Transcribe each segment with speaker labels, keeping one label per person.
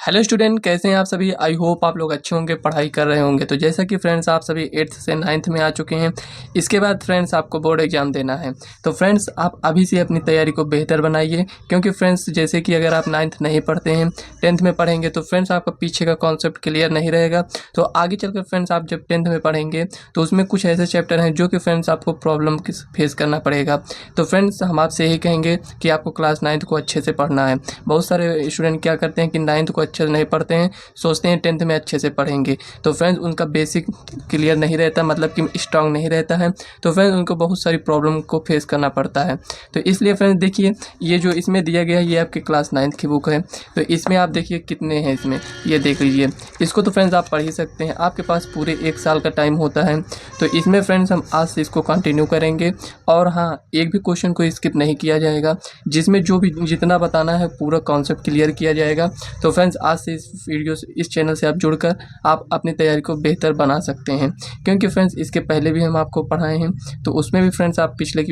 Speaker 1: Hello student, कैसे हैं आप सभी। आई होप आप लोग अच्छे होंगे, पढ़ाई कर रहे होंगे। तो जैसा कि फ्रेंड्स आप सभी 8th से 9th में आ चुके हैं। इसके बाद फ्रेंड्स आपको बोर्ड एग्जाम देना है। तो फ्रेंड्स आप अभी से अपनी तैयारी को बेहतर बनाइए, क्योंकि फ्रेंड्स जैसे कि अगर आप 9th नहीं पढ़ते हैं 10th में पढ़ेंगे तो फ्रेंड्स आपका पीछे का कॉन्सेप्ट क्लियर नहीं रहेगा। तो आगे चलकर फ्रेंड्स आप जब 10th में पढ़ेंगे तो उसमें कुछ ऐसे चैप्टर हैं जो कि फ्रेंड्स आपको प्रॉब्लम फेस करना पड़ेगा। तो फ्रेंड्स हम आपसे यही कहेंगे कि आपको क्लास 9th को अच्छे से पढ़ना है। बहुत सारे स्टूडेंट क्या करते हैं कि 9th को अच्छे से नहीं पढ़ते हैं, सोचते हैं 10th में अच्छे से पढ़ेंगे। तो फ्रेंड्स उनका बेसिक क्लियर नहीं रहता, मतलब कि स्ट्रांग नहीं रहता है। तो फ्रेंड्स उनको बहुत सारी प्रॉब्लम को फेस करना पड़ता है। तो इसलिए फ्रेंड्स देखिए, ये जो इसमें दिया गया है ये आपके क्लास 9th की बुक है। तो इसमें आप देखिए कितने हैं इसमें, ये देख लीजिए। इसको तो फ्रेंड्स आप पढ़ ही सकते हैं, आपके पास पूरे 1 साल का टाइम होता है। तो इसमें फ्रेंड्स हम आज से इसको कंटिन्यू करेंगे। और हाँ, एक भी क्वेश्चन को स्किप नहीं किया जाएगा, जिसमें जो भी जितना बताना है पूरा कॉन्सेप्ट क्लियर किया जाएगा। तो फ्रेंड्स आज से इस वीडियो से, इस चैनल से आप जुड़कर आप अपनी तैयारी को बेहतर बना सकते हैं। क्योंकि फ्रेंड्स इसके पहले भी हम आपको पढ़ाए हैं, तो उसमें भी फ्रेंड्स आप पिछली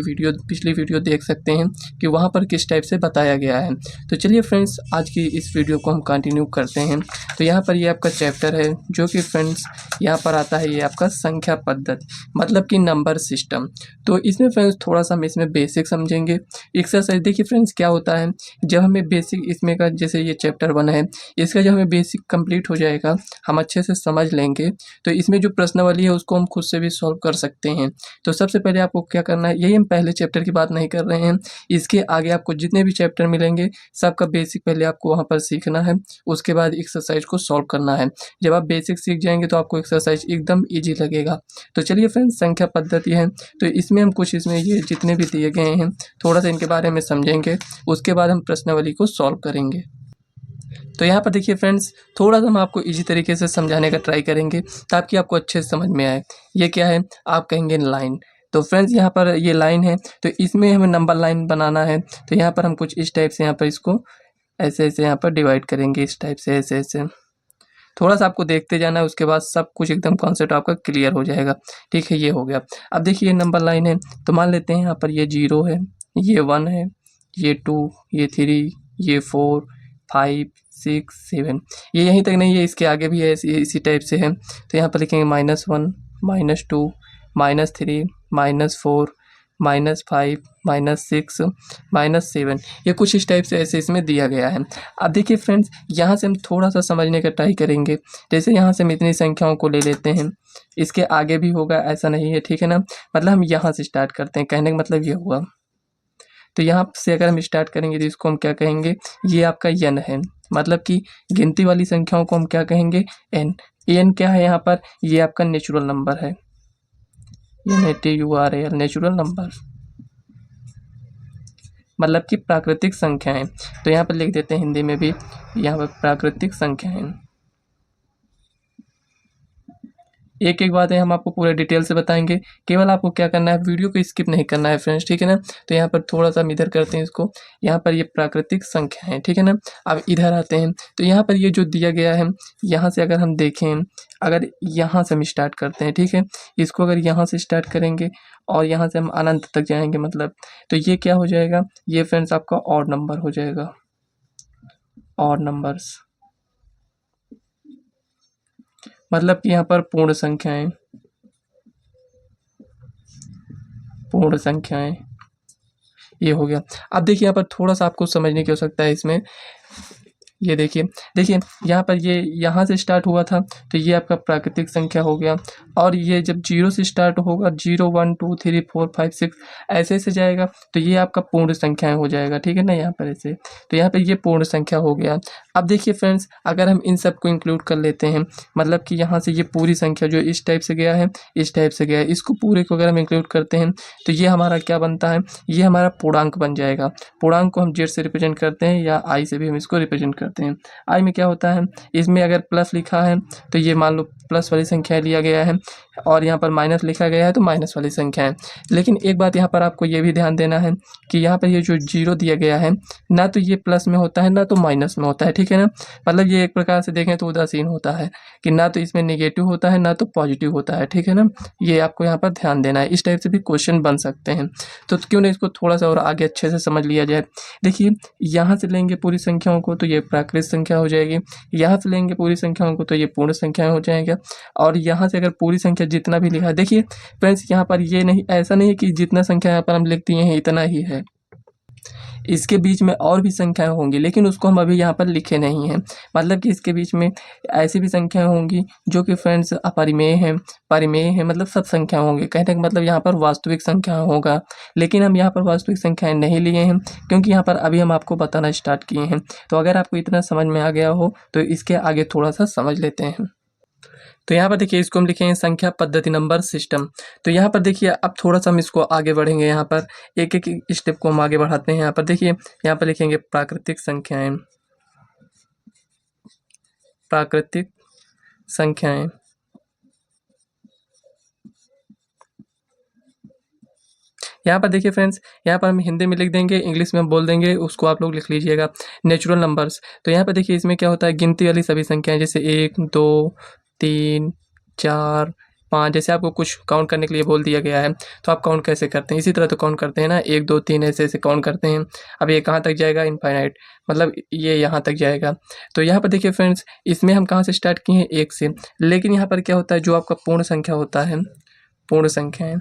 Speaker 1: वीडियो देख सकते हैं कि वहाँ पर किस टाइप से बताया गया है। तो चलिए फ्रेंड्स आज की इस वीडियो को हम कंटिन्यू करते हैं। तो यहाँ पर ये आपका चैप्टर है जो कि फ्रेंड्स यहाँ पर आता है, ये आपका संख्या पद्धति, मतलब कि नंबर सिस्टम। तो इसमें फ्रेंड्स थोड़ा सा हम इसमें बेसिक समझेंगे। एक्सरसाइज देखिए फ्रेंड्स क्या होता है, जब हमें बेसिक इसमें का, जैसे ये चैप्टर 1 है, इसका जब हमें बेसिक कंप्लीट हो जाएगा, हम अच्छे से समझ लेंगे, तो इसमें जो प्रश्नावली है उसको हम खुद से भी सॉल्व कर सकते हैं। तो सबसे पहले आपको क्या करना है, यही हम पहले चैप्टर की बात नहीं कर रहे हैं, इसके आगे आपको जितने भी चैप्टर मिलेंगे सबका बेसिक पहले आपको वहाँ पर सीखना है। उसके बाद एक्सरसाइज को सॉल्व करना है। जब आप बेसिक सीख जाएंगे तो आपको एक्सरसाइज एकदम ईजी लगेगा। तो चलिए फ्रेंड्स, संख्या पद्धति है, तो इसमें हम कुछ इसमें ये जितने भी दिए गए हैं थोड़ा सा इनके बारे में समझेंगे। उसके बाद हम प्रश्नावली को सॉल्व करेंगे। तो यहाँ पर देखिए फ्रेंड्स, थोड़ा सा हम आपको इजी तरीके से समझाने का ट्राई करेंगे ताकि आपको अच्छे से समझ में आए। ये क्या है, आप कहेंगे लाइन। तो फ्रेंड्स यहाँ पर ये लाइन है, तो इसमें हमें नंबर लाइन बनाना है। तो यहाँ पर हम कुछ इस टाइप से यहाँ पर इसको ऐसे ऐसे यहाँ पर डिवाइड करेंगे, इस टाइप से ऐसे ऐसे। थोड़ा सा आपको देखते जाना है, उसके बाद सब कुछ एकदम कॉन्सेप्ट आपका क्लियर हो जाएगा। ठीक है, ये हो गया। अब देखिए नंबर लाइन है, तो मान लेते हैं यहाँ पर ये 0 है, ये 1 है, ये 2, ये 3, ये 4, 5, 6, 7, ये यहीं तक नहीं है, इसके आगे भी है, इसी टाइप से है। तो यहाँ पर लिखेंगे -1, -2, -3, -4, -5, -6, -7। ये कुछ इस टाइप से ऐसे इसमें दिया गया है। अब देखिए फ्रेंड्स, यहाँ से हम थोड़ा सा समझने का ट्राई करेंगे। जैसे यहाँ से हम इतनी संख्याओं को ले लेते हैं, इसके आगे भी होगा ऐसा नहीं है, ठीक है ना। मतलब हम यहाँ से स्टार्ट करते हैं, कहने का मतलब ये हुआ। तो यहाँ से अगर हम स्टार्ट करेंगे तो इसको हम क्या कहेंगे, ये आपका n है, मतलब कि गिनती वाली संख्याओं को हम क्या कहेंगे, n। n क्या है यहाँ पर, ये आपका नेचुरल नंबर है, NATURAL, नेचुरल नंबर, मतलब कि प्राकृतिक संख्याएं। तो यहाँ पर लिख देते हैं हिंदी में भी, यहाँ पर प्राकृतिक संख्याएं। एक एक बात है, हम आपको पूरे डिटेल से बताएंगे। केवल आपको क्या करना है, वीडियो को स्किप नहीं करना है फ्रेंड्स, ठीक है ना। तो यहाँ पर थोड़ा सा हम इधर करते हैं इसको, यहाँ पर ये प्राकृतिक संख्या है, ठीक है ना। अब इधर आते हैं, तो यहाँ पर ये जो दिया गया है, यहाँ से अगर हम देखें, अगर यहाँ से हम स्टार्ट करते हैं, ठीक है, इसको अगर यहाँ से स्टार्ट करेंगे और यहाँ से हम अनंत तक जाएंगे, मतलब तो ये क्या हो जाएगा, ये फ्रेंड्स आपका ऑड नंबर हो जाएगा, ऑड नंबर्स, मतलब कि यहाँ पर पूर्ण संख्याएं ये हो गया। अब देखिए यहाँ पर थोड़ा सा आपको समझने की आवश्यकता है इसमें। ये देखिए यहाँ पर ये यहाँ से स्टार्ट हुआ था, तो ये आपका प्राकृतिक संख्या हो गया। और ये जब 0 से स्टार्ट होगा, 0, 1, 2, 3, 4, 5, 6 ऐसे ऐसे जाएगा, तो ये आपका पूर्ण संख्याएं हो जाएगा, ठीक है ना। यहाँ पर ऐसे, तो यहाँ पर ये पूर्ण संख्या हो गया। अब देखिए फ्रेंड्स, अगर हम इन सब को इंक्लूड कर लेते हैं, मतलब कि यहाँ से ये पूरी संख्या जो इस टाइप से गया है, इस टाइप से गया है, इसको पूरे को अगर हम इंक्लूड करते हैं तो ये हमारा क्या बनता है, ये हमारा पूर्णांक बन जाएगा। पूर्णांक को हम जेड से रिप्रेजेंट करते हैं या आई से भी हम इसको रिप्रेजेंट करते हैं। आई में क्या होता है, इसमें अगर प्लस लिखा है तो ये मान लो प्लस वाली संख्या लिया गया है और यहाँ पर माइनस लिखा गया है तो माइनस वाली संख्या है। लेकिन एक बात यहाँ पर आपको ये भी ध्यान देना है कि यहाँ पर ये जो जीरो दिया गया है ना तो ये प्लस में होता है ना तो माइनस में होता है, ठीक है ना। मतलब ये एक प्रकार से देखें तो उदासीन होता है कि ना तो इसमें नेगेटिव होता है ना तो पॉजिटिव होता है, ठीक है ना। ये आपको यहाँ पर ध्यान देना है। इस टाइप से भी क्वेश्चन बन सकते हैं, तो क्यों नहीं इसको थोड़ा सा और आगे अच्छे से समझ लिया जाए। देखिए यहाँ से लेंगे पूरी संख्याओं को तो ये प्राकृत संख्या हो जाएगी, यहाँ से लेंगे पूरी संख्याओं को तो ये पूर्ण संख्या हो जाएगा, और यहाँ से अगर पूरी संख्या जितना भी लिखा है, देखिए फ्रेंड्स यहाँ पर ये नहीं, ऐसा नहीं है कि जितना संख्या यहाँ पर हम लिख दिए हैं इतना ही है, इसके बीच में और भी संख्याएं होंगी लेकिन उसको हम अभी यहाँ पर लिखे नहीं हैं। मतलब कि इसके बीच में ऐसी भी संख्याएं होंगी जो कि फ्रेंड्स अपरिमेय हैं, परिमेय हैं, मतलब सब संख्या होंगी। कहने का मतलब यहाँ पर वास्तविक संख्या होगा, लेकिन हम यहाँ पर वास्तविक संख्याएं नहीं लिए हैं क्योंकि यहाँ पर अभी हम आपको बताना स्टार्ट किए हैं। तो अगर आपको इतना समझ में आ गया हो तो इसके आगे थोड़ा सा समझ लेते हैं। तो यहाँ पर देखिए इसको हम लिखेंगे संख्या पद्धति नंबर सिस्टम। तो यहाँ पर देखिए अब थोड़ा सा हम इसको आगे बढ़ेंगे, यहाँ पर एक एक स्टेप को हम आगे बढ़ाते हैं। यहाँ पर देखिए यहाँ पर लिखेंगे प्राकृतिक संख्याएं, प्राकृतिक संख्याएं। यहाँ पर देखिए फ्रेंड्स, यहाँ पर हम हिंदी में लिख देंगे, इंग्लिश में हम बोल देंगे, उसको आप लोग लिख लीजिएगा नेचुरल नंबर्स। तो यहाँ पर देखिए इसमें क्या होता है, गिनती वाली सभी संख्याएं, जैसे 1 2 3 4 5, जैसे आपको कुछ काउंट करने के लिए बोल दिया गया है तो आप काउंट कैसे करते हैं, इसी तरह तो काउंट करते हैं ना, 1 2 3 ऐसे ऐसे काउंट करते हैं। अब ये कहाँ तक जाएगा, इनफाइनाइट, मतलब ये यहाँ तक जाएगा। तो यहाँ पर देखिए फ्रेंड्स, इसमें हम कहाँ से स्टार्ट किए हैं, 1 से, लेकिन यहाँ पर क्या होता है, जो आपका पूर्ण संख्या होता है, पूर्ण संख्याएं,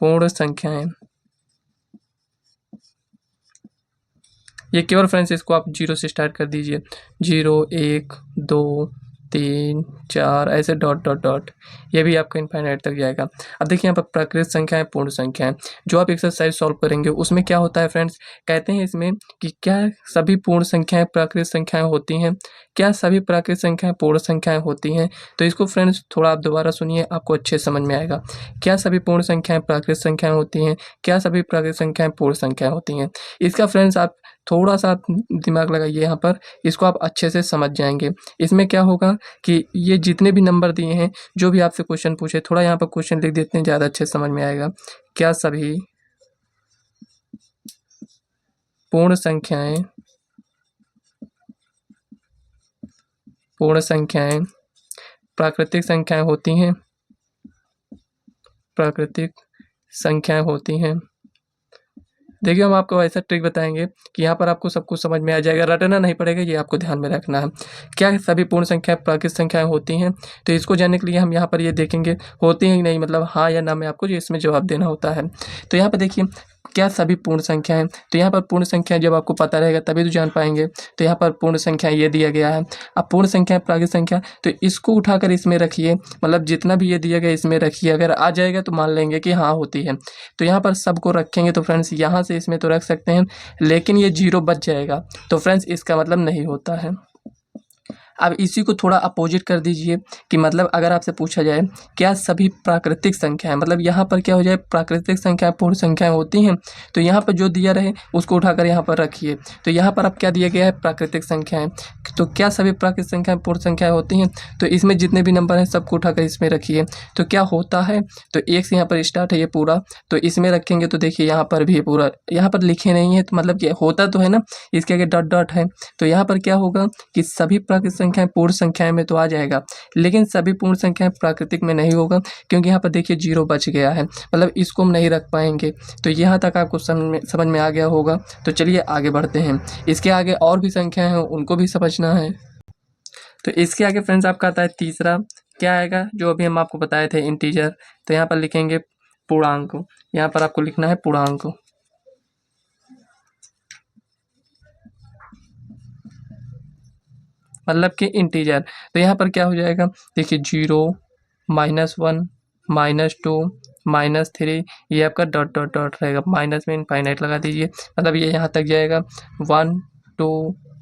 Speaker 1: पूर्ण संख्याएं, ये केवल फ्रेंड्स इसको आप 0 से स्टार्ट कर दीजिए, 0 1 2 3 4 ऐसे डॉट डॉट डॉट, ये भी आपका इनफाइनाइट तक जाएगा। अब देखिए यहाँ पर प्राकृत संख्याएं, पूर्ण संख्याएं, जो आप एक्सरसाइज सॉल्व करेंगे उसमें क्या होता है फ्रेंड्स, कहते हैं इसमें कि क्या सभी पूर्ण संख्याएं प्राकृत संख्याएं होती हैं, क्या सभी प्राकृत संख्याएं पूर्ण संख्याएं होती हैं। तो इसको फ्रेंड्स थोड़ा आप दोबारा सुनिए, आपको अच्छे समझ में आएगा। क्या सभी पूर्ण संख्याएं प्राकृत संख्याएं होती हैं, क्या सभी प्राकृत संख्याएं पूर्ण संख्याएं होती हैं। इसका फ्रेंड्स आप थोड़ा सा दिमाग लगाइए यहाँ पर, इसको आप अच्छे से समझ जाएंगे। इसमें क्या होगा कि ये जितने भी नंबर दिए हैं, जो भी आपसे क्वेश्चन पूछे, थोड़ा यहाँ पर क्वेश्चन लिख देते हैं, ज़्यादा अच्छे से समझ में आएगा। क्या सभी पूर्ण संख्याएं, पूर्ण संख्याएं प्राकृतिक संख्याएं होती हैं, प्राकृतिक संख्याएं होती हैं। देखिए हम आपको ऐसा ट्रिक बताएंगे कि यहाँ पर आपको सब कुछ समझ में आ जाएगा, रटना नहीं पड़ेगा, ये आपको ध्यान में रखना है। क्या सभी पूर्ण संख्या प्राकृतिक संख्याएं होती हैं, तो इसको जानने के लिए हम यहाँ पर ये देखेंगे होती हैं कि नहीं, मतलब हाँ या ना में आपको इसमें जवाब देना होता है। तो यहाँ पर देखिए क्या सभी पूर्ण संख्याएं, तो यहाँ पर पूर्ण संख्या जब आपको पता रहेगा तभी तो जान पाएंगे। तो यहाँ पर पूर्ण संख्या ये दिया गया है। अब पूर्ण संख्या प्राकृतिक संख्या, तो इसको उठाकर इसमें रखिए, मतलब जितना भी ये दिया गया इसमें रखिए, अगर आ जाएगा तो मान लेंगे कि हाँ होती है। तो यहाँ पर सबको रखेंगे तो फ्रेंड्स यहाँ से इसमें तो रख सकते हैं, लेकिन ये 0 बच जाएगा, तो फ्रेंड्स इसका मतलब नहीं होता है। अब इसी को थोड़ा अपोजिट कर दीजिए कि मतलब अगर आपसे पूछा जाए क्या सभी प्राकृतिक संख्याएं, मतलब यहाँ पर क्या हो जाए, प्राकृतिक संख्याएं पूर्ण संख्याएं होती हैं, तो यहाँ पर जो दिया रहे उसको उठाकर यहाँ पर रखिए। तो यहाँ पर अब क्या दिया गया है, प्राकृतिक संख्याएं, तो क्या सभी प्राकृतिक संख्याएं पूर्ण संख्याएं होती हैं, तो इसमें जितने भी नंबर हैं सबको उठाकर इसमें रखिए। तो क्या होता है, तो 1 से यहाँ पर स्टार्ट है ये पूरा, तो इसमें रखेंगे तो देखिए यहाँ पर भी पूरा, यहाँ पर लिखे नहीं है तो मतलब ये होता तो है ना, इसके आगे डॉट डॉट है। तो यहाँ पर क्या होगा कि सभी प्राकृतिक संख्याएं पूर्ण संख्याएं में तो आ जाएगा, लेकिन सभी पूर्ण संख्याएं प्राकृतिक में नहीं होगा, क्योंकि यहाँ पर देखिए 0 बच गया है, मतलब इसको हम नहीं रख पाएंगे। तो यहाँ तक आपको समझ में आ गया होगा। तो चलिए आगे बढ़ते हैं, इसके आगे और भी संख्याएं हैं उनको भी समझना है। तो इसके आगे फ्रेंड्स आपका आता है तीसरा, क्या आएगा, जो अभी हम आपको बताए थे, इंटीजर। तो यहाँ पर लिखेंगे पूर्णांक, यहाँ पर आपको लिखना है पूर्णांक, मतलब कि इंटीजर। तो यहाँ पर क्या हो जाएगा, देखिए 0 -1 -2 -3, ये आपका डॉट डॉट डॉट रहेगा, माइनस में इनफाइनाइट लगा दीजिए, मतलब ये यहाँ तक जाएगा 1 2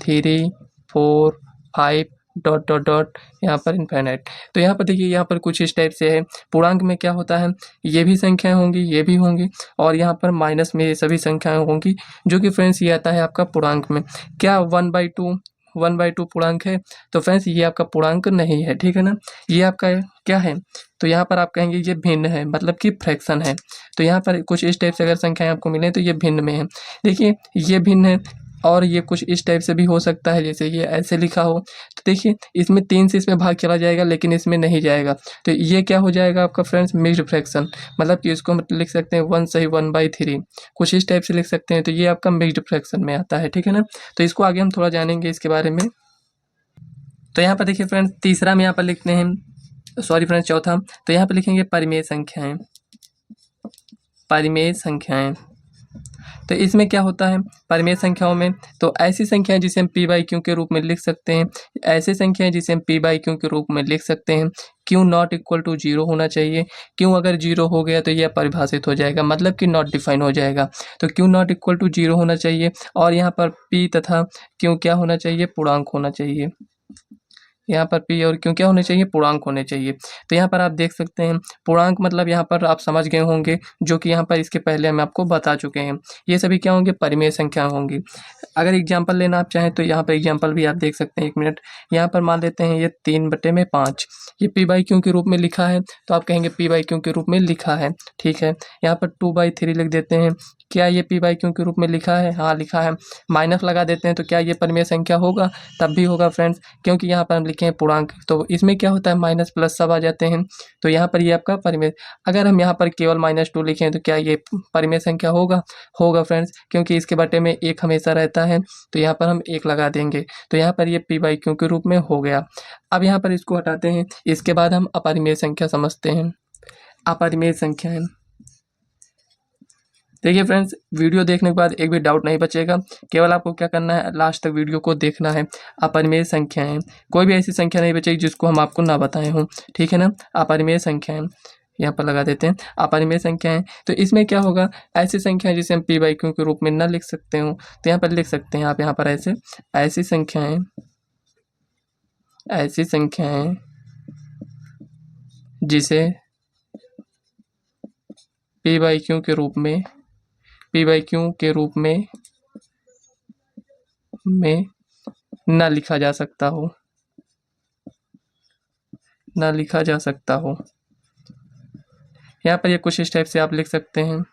Speaker 1: 3 4 5 डॉट डॉट डॉट, यहाँ पर इनफाइनाइट। तो यहाँ पर देखिए यहाँ पर कुछ इस टाइप से है। पूर्णांक में क्या होता है, ये भी संख्याएं होंगी, ये भी होंगी, और यहाँ पर माइनस में ये सभी संख्याएं होंगी, जो कि फ्रेंड्स ये आता है आपका पूर्णांक में। क्या 1/2 1/2 पूर्णांक है, तो फ्रेंड्स ये आपका पूर्णांक नहीं है, ठीक है ना। ये आपका क्या है, तो यहाँ पर आप कहेंगे ये भिन्न है, मतलब कि फ्रैक्शन है। तो यहाँ पर कुछ इस टाइप से अगर संख्याएं आपको मिलें तो ये भिन्न में है। देखिए ये भिन्न है, और ये कुछ इस टाइप से भी हो सकता है, जैसे ये ऐसे लिखा हो। तो देखिए इसमें 3 से इसमें भाग चला जाएगा, लेकिन इसमें नहीं जाएगा, तो ये क्या हो जाएगा आपका फ्रेंड्स, मिक्स्ड फ्रैक्शन। मतलब कि इसको हम लिख सकते हैं 1 सही 1/3, कुछ इस टाइप से लिख सकते हैं। तो ये आपका मिक्स्ड फ्रैक्शन में आता है, ठीक है ना। तो इसको आगे हम थोड़ा जानेंगे इसके बारे में। तो यहाँ पर देखिए फ्रेंड्स, तीसरा में यहाँ पर लिखते हैं, सॉरी फ्रेंड्स चौथा, तो यहाँ पर लिखेंगे परिमेय संख्याएं। परिमेय संख्याएं, तो इसमें क्या होता है परिमेय संख्याओं में, तो ऐसी संख्याएं जिसे हम p/q के रूप में लिख सकते हैं, ऐसी संख्याएं जिसे हम p/q के रूप में लिख सकते हैं। q नॉट इक्वल टू 0 होना चाहिए। q अगर 0 हो गया तो यह परिभाषित हो जाएगा, मतलब कि नॉट डिफाइन हो जाएगा। तो q नॉट इक्वल टू 0 होना चाहिए, और यहाँ पर p तथा q क्या होना चाहिए, पूर्णांक होना चाहिए। यहाँ पर p और q क्या होने चाहिए, पूर्णांक होने चाहिए। तो यहाँ पर आप देख सकते हैं पूर्णांक मतलब यहाँ पर आप समझ गए होंगे, जो कि यहाँ पर इसके पहले हम आपको बता चुके हैं। ये सभी क्या होंगे, परिमेय संख्या होंगी। अगर एग्जाम्पल लेना आप चाहें तो यहाँ पर एग्जाम्पल भी आप देख सकते हैं। 1 मिनट, यहाँ पर मान लेते हैं ये 3/5, ये p/q के रूप में लिखा है, तो आप कहेंगे p/q के रूप में लिखा है, ठीक है। यहाँ पर 2/3 लिख देते हैं, क्या ये p/q के रूप में लिखा है, हाँ लिखा है। माइनस लगा देते हैं, तो क्या ये परिमेय संख्या होगा, तब भी होगा फ्रेंड्स, क्योंकि यहाँ पर हम लिखे हैं पूर्णांक, तो इसमें क्या होता है माइनस प्लस सब आ जाते हैं। तो यहाँ पर ये आपका परिमेय, अगर हम यहाँ पर केवल -2 लिखें तो क्या ये परिमेय संख्या होगा, होगा फ्रेंड्स, क्योंकि इसके बटे में 1 हमेशा रहता है, तो यहाँ पर हम 1 लगा देंगे। तो यहाँ पर ये p/q के रूप में हो गया। अब यहाँ पर इसको हटाते हैं, इसके बाद हम अपरिमेय संख्या समझते हैं। अपरिमेय संख्या है, देखिए फ्रेंड्स, वीडियो देखने के बाद एक भी डाउट नहीं बचेगा, केवल आपको क्या करना है, लास्ट तक वीडियो को देखना है। अपरिमेय संख्याएं, कोई भी ऐसी संख्या नहीं बचेगी जिसको हम आपको ना बताए हों, ठीक है ना। अपरिमेय संख्याएं यहाँ पर लगा देते हैं, अपरिमेय संख्याएं। तो इसमें क्या होगा, ऐसी संख्याएं जिसे हम p/q के रूप में ना लिख सकते हो, तो यहाँ पर लिख सकते हैं आप, यहाँ पर ऐसी संख्याएं, ऐसी संख्याएं जिसे p/q के रूप में, p/q के रूप में न लिखा जा सकता हो, न लिखा जा सकता हो। यहाँ पर ये कुछ इस टाइप से आप लिख सकते हैं,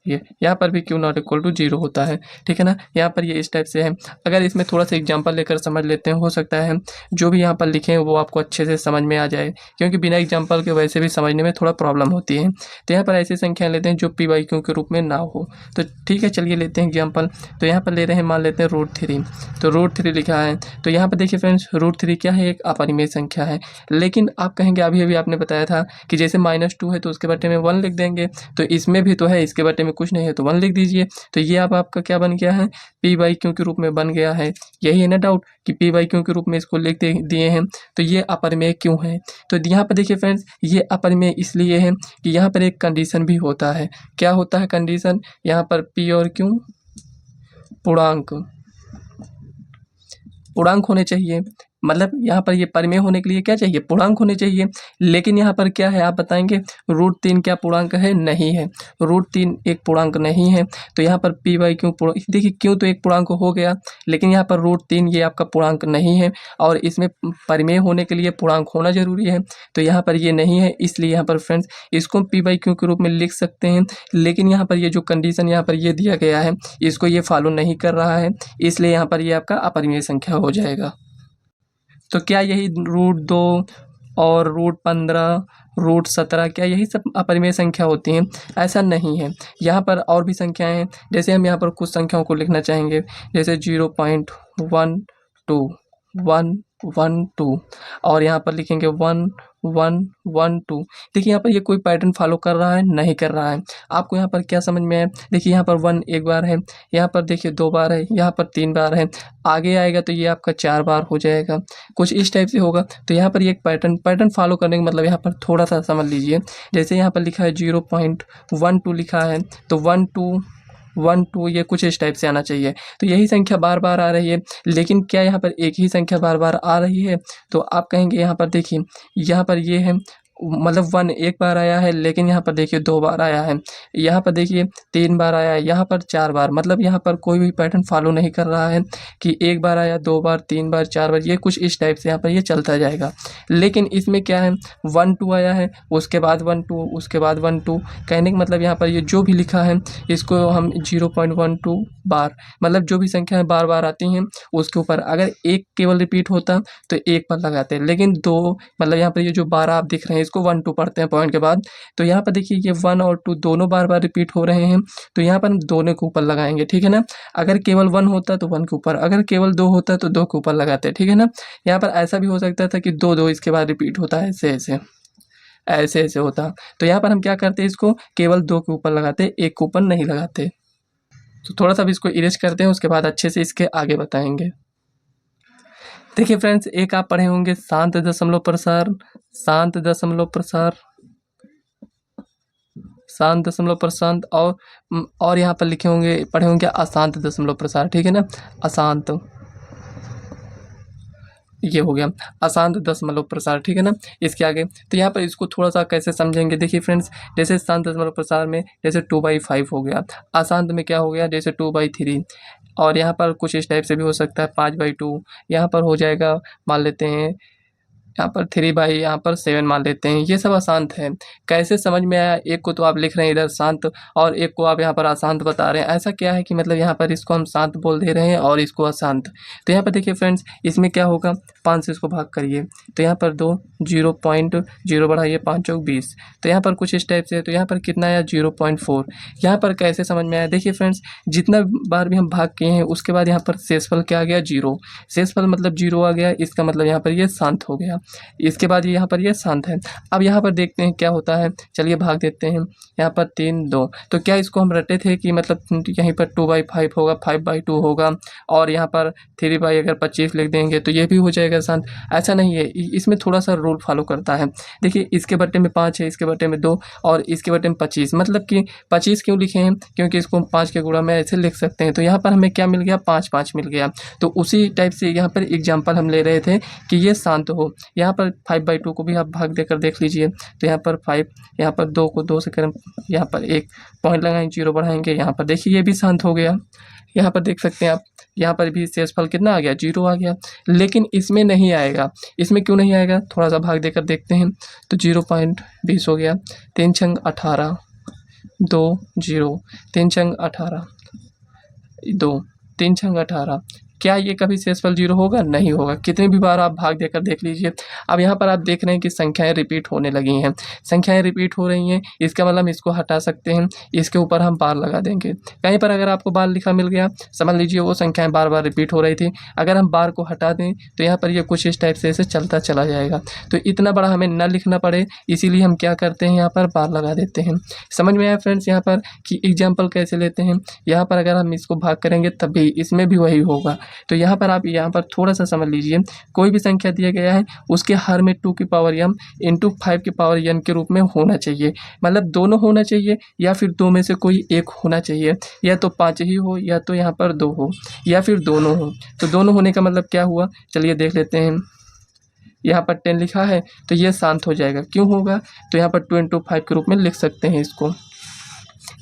Speaker 1: ये यहाँ पर भी q नॉट इक्वल टू 0 होता है, ठीक है ना। यहाँ पर ये इस टाइप से है। अगर इसमें थोड़ा सा एग्जांपल लेकर समझ लेते हैं, हो सकता है जो भी यहाँ पर लिखे हैं वो आपको अच्छे से समझ में आ जाए, क्योंकि बिना एग्जांपल के वैसे भी समझने में थोड़ा प्रॉब्लम होती है। तो यहाँ पर ऐसी संख्या लेते हैं जो p/q के रूप में ना हो। तो ठीक है, चलिए लेते हैं एग्जाम्पल। तो यहाँ पर ले रहे हैं, मान लेते हैं √3, तो √3 लिखा है। तो यहाँ पर देखिए फ्रेंड्स, √3 क्या है, एक अपरिमेय संख्या है। लेकिन आप कहेंगे अभी अभी आपने बताया था कि जैसे -2 है तो उसके बटे में 1 लिख देंगे, तो इसमें भी तो है, इसके बटे में कुछ नहीं है तो 1 लिख दीजिए। तो ये अब आपका क्या बन गया है, p/q के रूप में बन गया है। यही है ना डाउट कि p/q के रूप में इसको लिख दिए हैं, तो ये अपरिमेय क्यों है। तो यहाँ पर देखिए फ्रेंड्स, ये अपरिमेय इसलिए है कि यहाँ पर एक कंडीशन भी होता है। क्या होता है कंडीशन, यहाँ पर p और q पूर्णांक होने चाहिए। मतलब यहाँ पर ये परिमेय होने के लिए क्या चाहिए, पूर्णांक होने चाहिए। लेकिन यहाँ पर क्या है, आप बताएंगे, √3 क्या पूर्णांक है, नहीं है। √3 एक पूर्णांक नहीं है। तो यहाँ पर p/q, देखिए क्यों तो एक पूर्णांक हो गया, लेकिन यहाँ पर √3 ये आपका पूर्णांक नहीं है, और इसमें परिमेय होने के लिए पूर्णांक होना जरूरी है। तो यहाँ पर ये नहीं है, इसलिए यहाँ पर फ्रेंड्स इसको p/q के रूप में लिख सकते हैं। लेकिन यहाँ पर ये जो कंडीशन यहाँ पर ये दिया गया है, इसको ये फॉलो नहीं कर रहा है, इसलिए यहाँ पर ये आपका अपरिमेय संख्या हो जाएगा। तो क्या यही √2 और √15, √17 क्या यही सब अपरिमेय संख्या होती हैं? ऐसा नहीं है, यहाँ पर और भी संख्याएं हैं। जैसे हम यहाँ पर कुछ संख्याओं को लिखना चाहेंगे, जैसे 0.12, 112, और यहाँ पर लिखेंगे 1112। देखिए यहाँ पर ये कोई पैटर्न फॉलो कर रहा है, नहीं कर रहा है। आपको यहाँ पर क्या समझ में आया, देखिए यहाँ पर 1 एक बार है, यहाँ पर देखिए 2 बार है, यहाँ पर 3 बार है, आगे आएगा तो ये आपका 4 बार हो जाएगा, कुछ इस टाइप से होगा। तो यहाँ पर ये एक पैटर्न फॉलो करने का मतलब यहाँ पर थोड़ा सा समझ लीजिए। जैसे यहाँ पर लिखा है 0.12 लिखा है, तो 1 2 ये कुछ इस टाइप से आना चाहिए। तो यही संख्या बार बार आ रही है, लेकिन क्या यहाँ पर एक ही संख्या बार बार आ रही है, तो आप कहेंगे यहाँ पर देखिए, यहाँ पर ये है मतलब 1 एक बार आया है, लेकिन यहाँ पर देखिए 2 बार आया है, यहाँ पर देखिए 3 बार आया है, यहाँ पर 4 बार, मतलब यहाँ पर कोई भी पैटर्न फॉलो नहीं कर रहा है कि 1 बार आया, 2 बार, 3 बार, 4 बार, ये कुछ इस टाइप से यहाँ पर ये चलता जाएगा। लेकिन इसमें क्या है, 1 2 आया है, उसके बाद 1 2, उसके बाद 1 2, कहने का मतलब यहाँ पर ये जो भी लिखा है इसको हम 0.12 बार, मतलब जो भी संख्या बार बार आती हैं उसके ऊपर अगर एक केवल रिपीट होता तो एक पर लगाते, लेकिन 2, मतलब यहाँ पर ये जो 12 आप दिख रहे हैं इसको 1 2 पढ़ते हैं पॉइंट के बाद, तो यहाँ पर देखिए ये 1 और 2 दोनों बार बार रिपीट हो रहे हैं, तो यहाँ पर हम दोनों के ऊपर लगाएंगे, ठीक है ना। अगर केवल 1 होता तो 1 के ऊपर, अगर केवल 2 होता तो 2 के ऊपर लगाते, ठीक है ना। यहाँ पर ऐसा भी हो सकता था कि 2 2 इसके बाद रिपीट होता है, ऐसे ऐसे ऐसे ऐसे होता, तो यहाँ पर हम क्या करते, इसको केवल 2 के ऊपर लगाते, एक के ऊपर नहीं लगाते। तो थोड़ा सा भी इसको इरेज करते हैं, उसके बाद अच्छे से इसके आगे बताएंगे। देखिए फ्रेंड्स, एक आप पढ़े होंगे शांत दशमलव प्रसार, शांत दशमलव प्रसार, शांत दशमलव प्रशांत, और यहाँ पर लिखे होंगे, पढ़े होंगे अशांत दशमलव प्रसार, ठीक है ना, अशांत, ये हो गया अशांत दशमलव प्रसार, ठीक है ना। इसके आगे तो यहाँ पर इसको थोड़ा सा कैसे समझेंगे, देखिए फ्रेंड्स, जैसे शांत दशमलव प्रसार में जैसे 2/5 हो गया, अशांत में क्या हो गया, जैसे 2/3, और यहाँ पर कुछ इस टाइप से भी हो सकता है 5/2, यहाँ पर हो जाएगा, मान लेते हैं यहाँ पर 3 यहाँ पर 7 मान लेते हैं, ये सब अशांत है। कैसे समझ में आया, एक को तो आप लिख रहे हैं इधर शांत और एक को आप यहाँ पर अशांत बता रहे हैं, ऐसा क्या है कि मतलब यहाँ पर इसको हम शांत बोल दे रहे हैं और इसको अशांत। तो यहाँ पर देखिए फ्रेंड्स, इसमें क्या होगा, 5 से इसको भाग करिए तो यहाँ पर 2, 0.0 बढ़ाइए, 5 चौक 20, तो यहाँ पर कुछ इस टाइप से है, तो यहाँ पर कितना आया 0.4। यहाँ पर कैसे समझ में आया, देखिए फ्रेंड्स, जितना बार भी हम भाग किए हैं उसके बाद यहाँ पर शेषफल क्या आ गया, 0, शेषफल मतलब 0 आ गया, इसका मतलब यहाँ पर ये शांत हो गया, इसके बाद ये यहाँ पर ये शांत है। अब यहाँ पर देखते हैं क्या होता है, चलिए भाग देते हैं, यहाँ पर 3 2, तो क्या इसको हम रटे थे कि मतलब यहीं पर 2/5 होगा, 5/2 होगा, और यहाँ पर 3 अगर 25 लिख देंगे तो ये भी हो जाएगा शांत, ऐसा नहीं है, इसमें थोड़ा सा रूल फॉलो करता है। देखिए इसके बट्टे में 5 है, इसके बट्टे में 2 और इसके बट्टे में 25, मतलब कि 25 क्यों लिखे हैं, क्योंकि इसको 5 के गुणा में ऐसे लिख सकते हैं, तो यहाँ पर हमें क्या मिल गया, 5 5 मिल गया। तो उसी टाइप से यहाँ पर एग्जाम्पल हम ले रहे थे कि ये शांत हो। यहाँ पर 5/2 को भी आप भाग देकर देख लीजिए, तो यहाँ पर 5, यहाँ पर 2 को 2 से करें, यहाँ पर 1 पॉइंट लगाएंगे, 0 बढ़ाएंगे, यहाँ पर देखिए ये भी शांत हो गया। यहाँ पर देख सकते हैं आप, यहाँ पर भी शेषफल कितना आ गया, 0 आ गया, लेकिन इसमें नहीं आएगा। इसमें क्यों नहीं आएगा, थोड़ा सा भाग देकर देखते हैं, तो 0.20 हो गया, 3 छंग 18, 2 0, 3 छंग 18, 2, 3 छंग 18, क्या ये कभी शेषफल 0 होगा, नहीं होगा, कितनी भी बार आप भाग देकर देख लीजिए। अब यहाँ पर आप देख रहे हैं कि संख्याएं रिपीट होने लगी हैं, संख्याएं रिपीट हो रही हैं, इसका मतलब इसको हटा सकते हैं, इसके ऊपर हम बार लगा देंगे। कहीं पर अगर आपको बार लिखा मिल गया, समझ लीजिए वो संख्याएं बार बार रिपीट हो रही थी, अगर हम बार को हटा दें तो यहाँ पर ये कुछ इस टाइप से ऐसे चलता चला जाएगा, तो इतना बड़ा हमें न लिखना पड़े, इसीलिए हम क्या करते हैं, यहाँ पर बार लगा देते हैं। समझ में आया फ्रेंड्स यहाँ पर कि एग्जाम्पल कैसे लेते हैं। यहाँ पर अगर हम इसको भाग करेंगे तब भी इसमें भी वही होगा, तो यहाँ पर आप यहाँ पर थोड़ा सा समझ लीजिए, कोई भी संख्या दिया गया है उसके हर में 2 की पावर m इंटू 5 की पावर n के रूप में होना चाहिए, मतलब दोनों होना चाहिए या फिर दो में से कोई एक होना चाहिए, या तो 5 ही हो या तो यहाँ पर 2 हो या फिर दोनों हो। तो दोनों होने का मतलब क्या हुआ, चलिए देख लेते हैं। यहाँ पर 10 लिखा है तो ये शांत हो जाएगा, क्यों होगा, तो यहाँ पर 2 इंटू 5 के रूप में लिख सकते हैं इसको।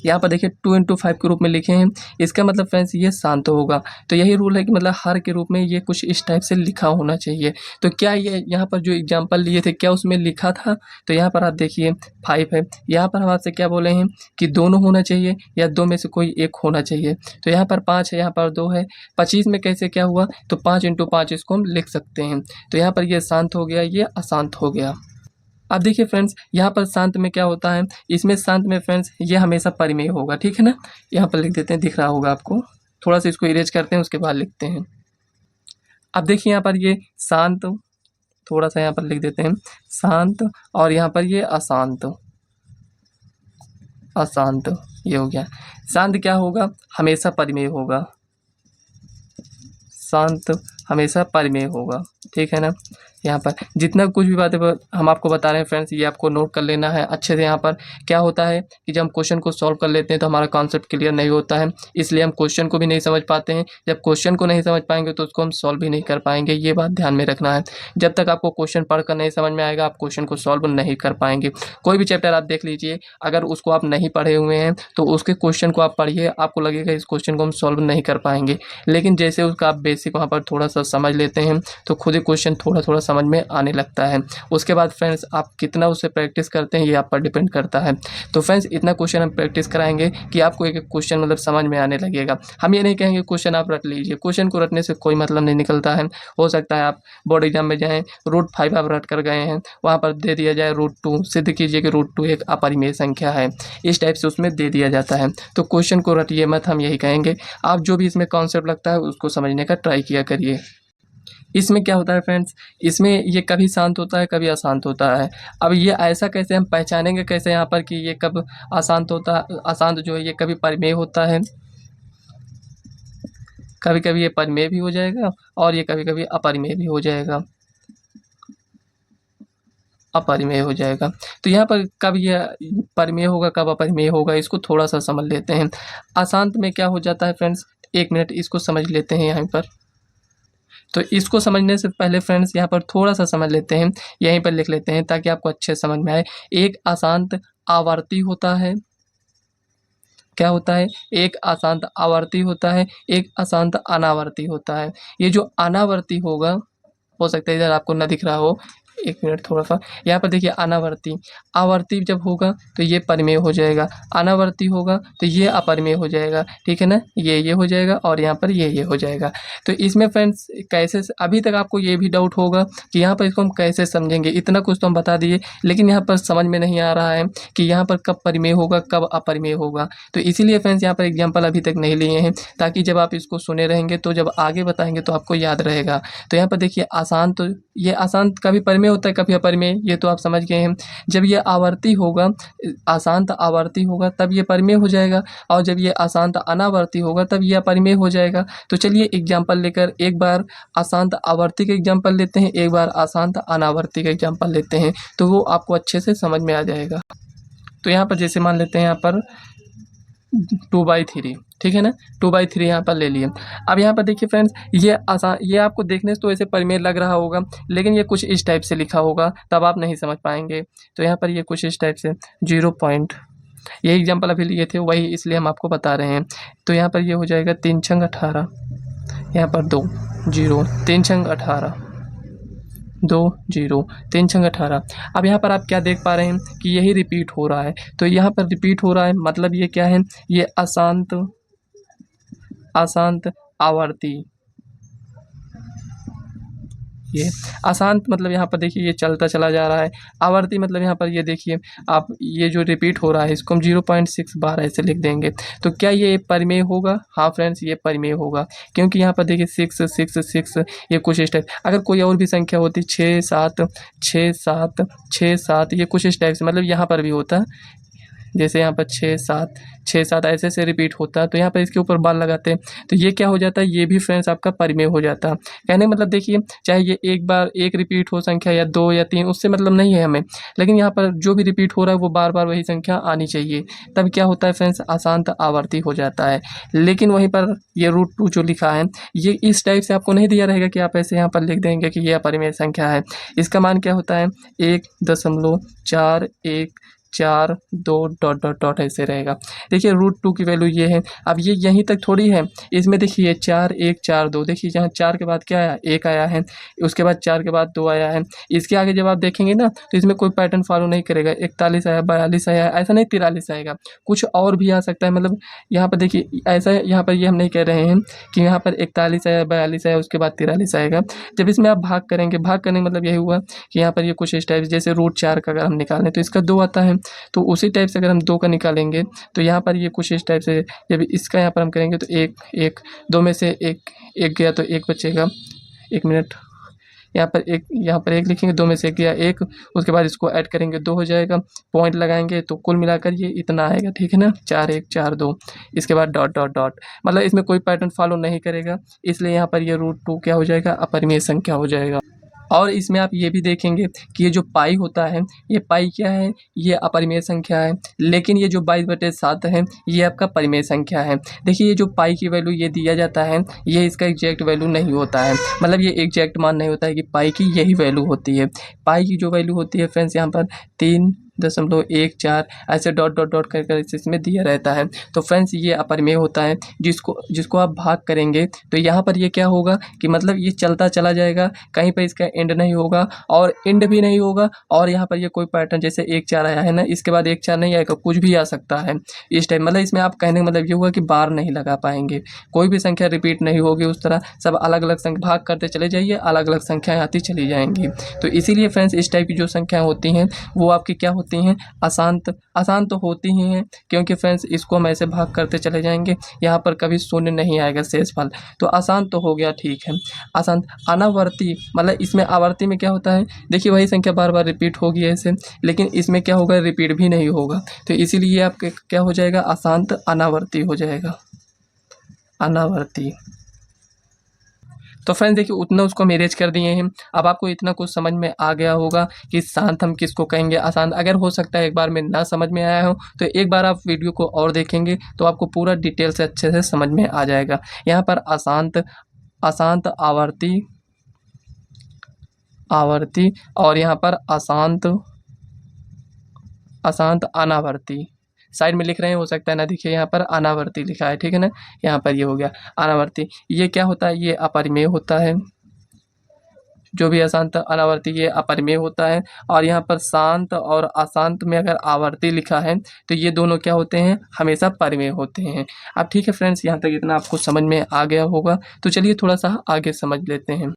Speaker 1: यहाँ पर देखिए 2 इंटू 5 के रूप में लिखे हैं, इसका मतलब फ्रेंड्स ये शांत होगा। तो यही रूल है कि मतलब हर के रूप में ये कुछ इस टाइप से लिखा होना चाहिए। तो क्या ये यहाँ पर जो एग्जांपल लिए थे क्या उसमें लिखा था, तो यहाँ पर आप देखिए 5 है, यहाँ पर हम आपसे क्या बोले हैं कि दोनों होना चाहिए या दो में से कोई एक होना चाहिए। तो यहाँ पर 5 है, यहाँ पर 2 है, 25 में कैसे क्या हुआ, तो 5 इंटू 5 इसको हम लिख सकते हैं। तो यहाँ पर ये शांत हो गया, ये अशांत हो गया। अब देखिए फ्रेंड्स, यहाँ पर शांत में क्या होता है, इसमें शांत में फ्रेंड्स ये हमेशा परिमेय होगा, ठीक है ना। यहाँ पर लिख देते हैं, दिख रहा होगा आपको, थोड़ा सा इसको इरेज करते हैं उसके बाद लिखते हैं। अब देखिए यहाँ पर ये शांत, थोड़ा सा यहाँ पर लिख देते हैं शांत, और यहाँ पर ये अशांत, अशांत, ये हो गया। शांत क्या होगा, हमेशा परिमेय होगा, शांत हमेशा परिमेय होगा। ठीक है ना। यहाँ पर जितना कुछ भी बातें हम आपको बता रहे हैं फ्रेंड्स, ये आपको नोट कर लेना है अच्छे से। यहाँ पर क्या होता है कि जब हम क्वेश्चन को सॉल्व कर लेते हैं तो हमारा कॉन्सेप्ट क्लियर नहीं होता है, इसलिए हम क्वेश्चन को भी नहीं समझ पाते हैं। जब क्वेश्चन को नहीं समझ पाएंगे तो उसको हम सॉल्व भी नहीं कर पाएंगे, ये बात ध्यान में रखना है। जब तक आपको क्वेश्चन पढ़कर नहीं समझ में आएगा, आप क्वेश्चन को सॉल्व नहीं कर पाएंगे। कोई भी चैप्टर आप देख लीजिए, अगर उसको आप नहीं पढ़े हुए हैं तो उसके क्वेश्चन को आप पढ़िए, आपको लगेगा इस क्वेश्चन को हम सॉल्व नहीं कर पाएंगे। लेकिन जैसे उसका आप बेसिक वहाँ पर थोड़ा सा समझ लेते हैं तो खुद ही क्वेश्चन थोड़ा थोड़ा समझ में आने लगता है। उसके बाद फ्रेंड्स आप कितना उससे प्रैक्टिस करते हैं ये आप पर डिपेंड करता है। तो फ्रेंड्स इतना क्वेश्चन हम प्रैक्टिस कराएंगे कि आपको एक एक क्वेश्चन मतलब समझ में आने लगेगा। हम ये नहीं कहेंगे क्वेश्चन आप रट लीजिए, क्वेश्चन को रटने से कोई मतलब नहीं निकलता है। हो सकता है आप बोर्ड एग्जाम में जाएँ, √5 आप रट कर गए हैं, वहाँ पर दे दिया जाए √2, सिद्ध कीजिए कि √2 एक अपरिमेय संख्या है, इस टाइप से उसमें दे दिया जाता है। तो क्वेश्चन को रटिए मत, हम यही कहेंगे। आप जो भी इसमें कॉन्सेप्ट लगता है उसको समझने का ट्राई किया करिए। इसमें क्या होता है फ्रेंड्स, इसमें ये कभी शांत होता है कभी अशांत होता है। अब ये ऐसा कैसे हम पहचानेंगे कैसे यहाँ पर कि ये कब अशांत होता, अशांत जो है ये कभी परिमेय होता है, कभी कभी ये परिमेय भी हो जाएगा और ये कभी कभी अपरिमेय भी हो जाएगा, अपरिमेय हो जाएगा। तो यहाँ पर कब ये परिमेय होगा कब अपरिमेय होगा, इसको थोड़ा सा समझ लेते हैं। अशांत में क्या हो जाता है फ्रेंड्स, एक मिनट इसको समझ लेते हैं यहाँ पर। तो इसको समझने से पहले फ्रेंड्स यहाँ पर थोड़ा सा समझ लेते हैं, यहीं पर लिख लेते हैं ताकि आपको अच्छे समझ में आए। एक अशांत आवर्ती होता है, क्या होता है, एक अशांत आवर्ती होता है, एक अशांत अनावर्ती होता है। ये जो अनावर्ती होगा, हो सकता है इधर आपको ना दिख रहा हो, एक मिनट थोड़ा सा यहाँ पर देखिए, अनावर्ती, आवर्ती जब होगा तो ये परिमेय हो जाएगा, अनावर्ती होगा तो ये अपरिमेय हो जाएगा। ठीक है ना, ये हो जाएगा और यहाँ पर ये हो जाएगा। तो इसमें फ्रेंड्स कैसे, अभी तक आपको ये भी डाउट होगा कि यहाँ पर इसको हम कैसे समझेंगे। इतना कुछ तो हम बता दिए, लेकिन यहाँ पर समझ में नहीं आ रहा है कि यहाँ पर कब परिमेय होगा कब अपरिमेय होगा। तो इसीलिए फ्रेंड्स यहाँ पर एग्जाम्पल अभी तक नहीं लिए हैं, ताकि जब आप इसको सुने रहेंगे तो जब आगे बताएंगे तो आपको याद रहेगा। तो यहाँ पर देखिए अशांत, तो ये अशांत कभी परिमेय होता है कभी अपरिमेय, ये तो आप समझ गए हैं। जब ये आवर्ती होगा, अशांत आवर्ती होगा तब ये परिमेय हो जाएगा, और जब ये अशांत अनावर्ती होगा तब ये अपरिमेय हो जाएगा। तो चलिए एग्जाम्पल लेकर एक बार अशांत आवर्ती का एग्जाम्पल लेते हैं, एक बार अशांत अनावर्ती का एग्जाम्पल लेते हैं, तो वो आपको अच्छे से समझ में आ जाएगा। तो यहाँ पर जैसे मान लेते हैं यहाँ पर 2/3, ठीक है ना, 2/3 यहाँ पर ले लिए। अब यहाँ पर देखिए फ्रेंड्स, ये आपको देखने से तो ऐसे परिमेय लग रहा होगा, लेकिन ये कुछ इस टाइप से लिखा होगा, तब आप नहीं समझ पाएंगे। तो यहाँ पर ये कुछ इस टाइप से 0 पॉइंट, ये एग्जाम्पल अभी लिए थे वही, इसलिए हम आपको बता रहे हैं। तो यहाँ पर ये हो जाएगा 3 छंग 18, यहाँ पर 2 0, 3 छंग 18, 2 0, 3 छंग 18। अब यहाँ पर आप क्या देख पा रहे हैं कि यही रिपीट हो रहा है। तो यहाँ पर रिपीट हो रहा है मतलब ये क्या है, ये अशांत आवर्ती, ये अशांत मतलब यहाँ पर देखिए ये चलता चला जा रहा है। आवर्ती मतलब यहाँ पर ये देखिए आप, ये जो रिपीट हो रहा है इसको हम 0.6 बार ऐसे लिख देंगे। तो क्या ये परिमेय होगा? हाँ फ्रेंड्स, ये परिमेय होगा, क्योंकि यहाँ पर देखिए 6 6 6, ये कुछ इस टाइप। अगर कोई और भी संख्या होती 6 7 6 7 6 7, ये कुछ इस टाइप से, मतलब यहाँ पर भी होता है, जैसे यहाँ पर 6 7 6 7 ऐसे से रिपीट होता है, तो यहाँ पर इसके ऊपर बाल लगाते हैं, तो ये क्या हो जाता है, ये भी फ्रेंड्स आपका परिमेय हो जाता है। कहने मतलब देखिए, चाहे ये एक बार एक रिपीट हो संख्या या 2 या 3, उससे मतलब नहीं है हमें, लेकिन यहाँ पर जो भी रिपीट हो रहा है वो बार बार वही संख्या आनी चाहिए, तब क्या होता है फ्रेंड्स, अशांत आवर्ती हो जाता है। लेकिन वहीं पर ये √2 जो लिखा है, ये इस टाइप से आपको नहीं दिया रहेगा कि आप ऐसे यहाँ पर लिख देंगे कि ये अपरिमेय संख्या है। इसका मान क्या होता है, 1.414 ऐसे रहेगा। देखिए √2 की वैल्यू ये है। अब ये यहीं तक थोड़ी है, इसमें देखिए 4 1 4 2, देखिए जहाँ 4 के बाद क्या आया, 1 आया है, उसके बाद 4 के बाद 2 आया है। इसके आगे जब आप देखेंगे ना तो इसमें कोई पैटर्न फॉलो नहीं करेगा, 41 आया, 42 आया, ऐसा नहीं 43 आएगा, कुछ और भी आ सकता है। मतलब यहाँ पर देखिए ऐसा, यहाँ पर ये हम नहीं कह रहे हैं कि यहाँ पर 41 आया, 42 आया, उसके बाद 43 आएगा। जब इसमें आप भाग करेंगे, भाग करने का मतलब यही हुआ कि यहाँ पर ये कुछ इस टाइप, जैसे √4 का अगर हम निकालें तो इसका 2 आता है, तो उसी टाइप से अगर हम 2 का निकालेंगे तो यहाँ पर ये कुछ इस टाइप से, जब इसका यहाँ पर हम करेंगे तो 1 1, 2 में से एक गया तो 1 बचेगा। 1 मिनट, यहाँ पर एक लिखेंगे, 2 में से 1 गया 1, उसके बाद इसको ऐड करेंगे 2 हो जाएगा, पॉइंट लगाएंगे तो कुल मिलाकर ये इतना आएगा, ठीक है ना, 4 1 4 2, इसके बाद डॉट डॉट डॉट, मतलब इसमें कोई पैटर्न फॉलो नहीं करेगा, इसलिए यहाँ पर ये √2 क्या हो जाएगा, अपरिमेय संख्या हो जाएगा। और इसमें आप ये भी देखेंगे कि ये जो पाई होता है, ये पाई क्या है, ये अपरिमेय संख्या है, लेकिन ये जो 22/7 है ये आपका परिमेय संख्या है। देखिए ये जो पाई की वैल्यू ये दिया जाता है, ये इसका एग्जैक्ट वैल्यू नहीं होता है, मतलब ये एग्जैक्ट मान नहीं होता है कि पाई की यही वैल्यू होती है। पाई की जो वैल्यू होती है फ्रेंड्स, यहाँ पर 3.14 ऐसे डॉट डॉट डॉट कर इसमें दिया रहता है। तो फ्रेंड्स ये अपरिमेय होता है, जिसको आप भाग करेंगे तो यहाँ पर ये क्या होगा कि मतलब ये चलता चला जाएगा, कहीं पर इसका एंड नहीं होगा और एंड भी नहीं होगा, और यहाँ पर ये कोई पैटर्न जैसे 1 4 आया है ना, इसके बाद 1 4 नहीं आएगा, कुछ भी आ सकता है इस टाइम, मतलब इसमें आप कहने का मतलब ये हुआ कि बार नहीं लगा पाएंगे, कोई भी संख्या रिपीट नहीं होगी उस तरह, सब अलग अलग संख्या भाग करते चले जाइए, अलग अलग संख्याएं आती चली जाएंगी। तो इसीलिए फ्रेंड्स इस टाइप की जो संख्याएं होती हैं वो आपकी क्या होती हैं, आसान तो होती ही हैं, क्योंकि फ्रेंड्स इसको हम ऐसे भाग करते चले जाएंगे, यहाँ पर कभी शून्य नहीं आएगा शेषफल, तो आसान तो हो गया, ठीक है। आसान अनावर्ती, मतलब इसमें आवर्ती में क्या होता है, देखिए वही संख्या बार बार रिपीट होगी ऐसे, लेकिन इसमें क्या होगा, रिपीट भी नहीं होगा, तो इसीलिए आपके क्या हो जाएगा, अशांत अनावर्ती हो जाएगा, अनावर्ती। तो फ्रेंड्स देखिए उतना उसको हम अरेंज कर दिए हैं, अब आपको इतना कुछ समझ में आ गया होगा कि शांत हम किसको कहेंगे, अशांत। अगर हो सकता है एक बार में ना समझ में आया हो तो एक बार आप वीडियो को और देखेंगे तो आपको पूरा डिटेल से अच्छे से समझ में आ जाएगा। यहाँ पर अशांत, अशांत आवर्ती, आवर्ती, और यहाँ पर अशांत, अशांत अनावर्ती साइड में लिख रहे हैं, हो सकता है ना दिखे, यहाँ पर अनावर्ती लिखा है, ठीक है ना, यहाँ पर ये हो गया अनावर्ती। ये क्या होता है, ये अपरिमेय होता है, जो भी अशांत अनावर्ती ये अपरिमेय होता है। और यहाँ पर शांत और अशांत में अगर आवर्ती लिखा है तो ये दोनों क्या होते हैं, हमेशा परिमेय होते हैं। अब ठीक है फ्रेंड्स, यहाँ तक इतना आपको समझ में आ गया होगा, तो चलिए थोड़ा सा आगे समझ लेते हैं।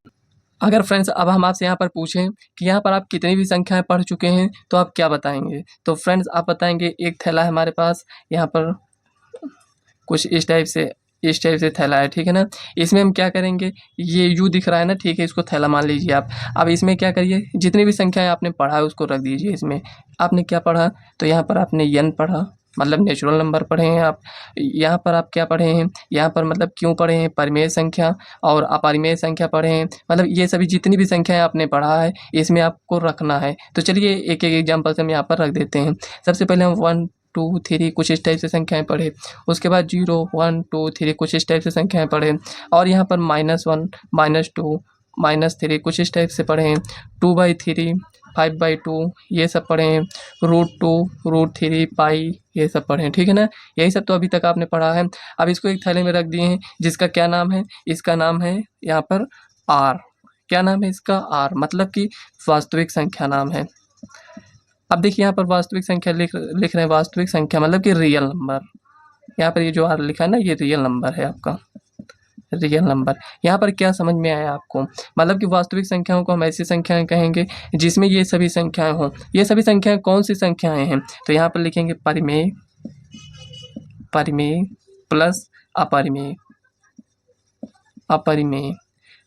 Speaker 1: अगर फ्रेंड्स अब हम आपसे यहाँ पर पूछें कि यहाँ पर आप कितनी भी संख्याएं पढ़ चुके हैं तो आप क्या बताएंगे, तो फ्रेंड्स आप बताएंगे एक थैला है हमारे पास, यहाँ पर कुछ इस टाइप से थैला है, ठीक है ना। इसमें हम क्या करेंगे, ये यू दिख रहा है ना, ठीक है, इसको थैला मान लीजिए आप। अब इसमें क्या करिए, जितनी भी संख्याएं आपने पढ़ा है उसको रख दीजिए इसमें। आपने क्या पढ़ा, तो यहाँ पर आपने n पढ़ा, मतलब नेचुरल नंबर पढ़े हैं आप। यहाँ पर आप क्या पढ़े हैं, यहाँ पर मतलब क्यों पढ़े हैं, परिमेय संख्या और अपरिमेय संख्या पढ़े हैं, मतलब ये सभी जितनी भी संख्याएं आपने पढ़ा है इसमें आपको रखना है। तो चलिए एक एक एग्जाम्पल से हम यहाँ पर रख देते हैं। सबसे पहले हम 1 2 3 कुछ इस टाइप से संख्याएं पढ़े, उसके बाद 0 1 2 3 कुछ इस टाइप से संख्याएं पढ़े, और यहाँ पर -1 -2 -3 कुछ इस टाइप से पढ़े हैं, 2/3 5/2 ये सब पढ़े हैं, √2 √3 पाई ये सब पढ़े हैं, ठीक है ना। यही सब तो अभी तक आपने पढ़ा है। अब इसको एक थैले में रख दिए हैं, जिसका क्या नाम है, इसका नाम है यहाँ पर R। क्या नाम है इसका, R, मतलब कि वास्तविक संख्या नाम है। अब देखिए यहाँ पर वास्तविक संख्या लिख रहे हैं, वास्तविक संख्या मतलब कि रियल नंबर। यहाँ पर ये जो R लिखा है ना, ये रियल नंबर है आपका, रियल नंबर। यहाँ पर क्या समझ में आया आपको, मतलब कि वास्तविक संख्याओं को हम ऐसी संख्याएं कहेंगे जिसमें ये सभी संख्याएं हों। ये सभी संख्याएं कौन सी संख्याएं हैं, तो यहाँ पर लिखेंगे परिमेय, परिमेय प्लस अपरिमेय, अपरिमेय,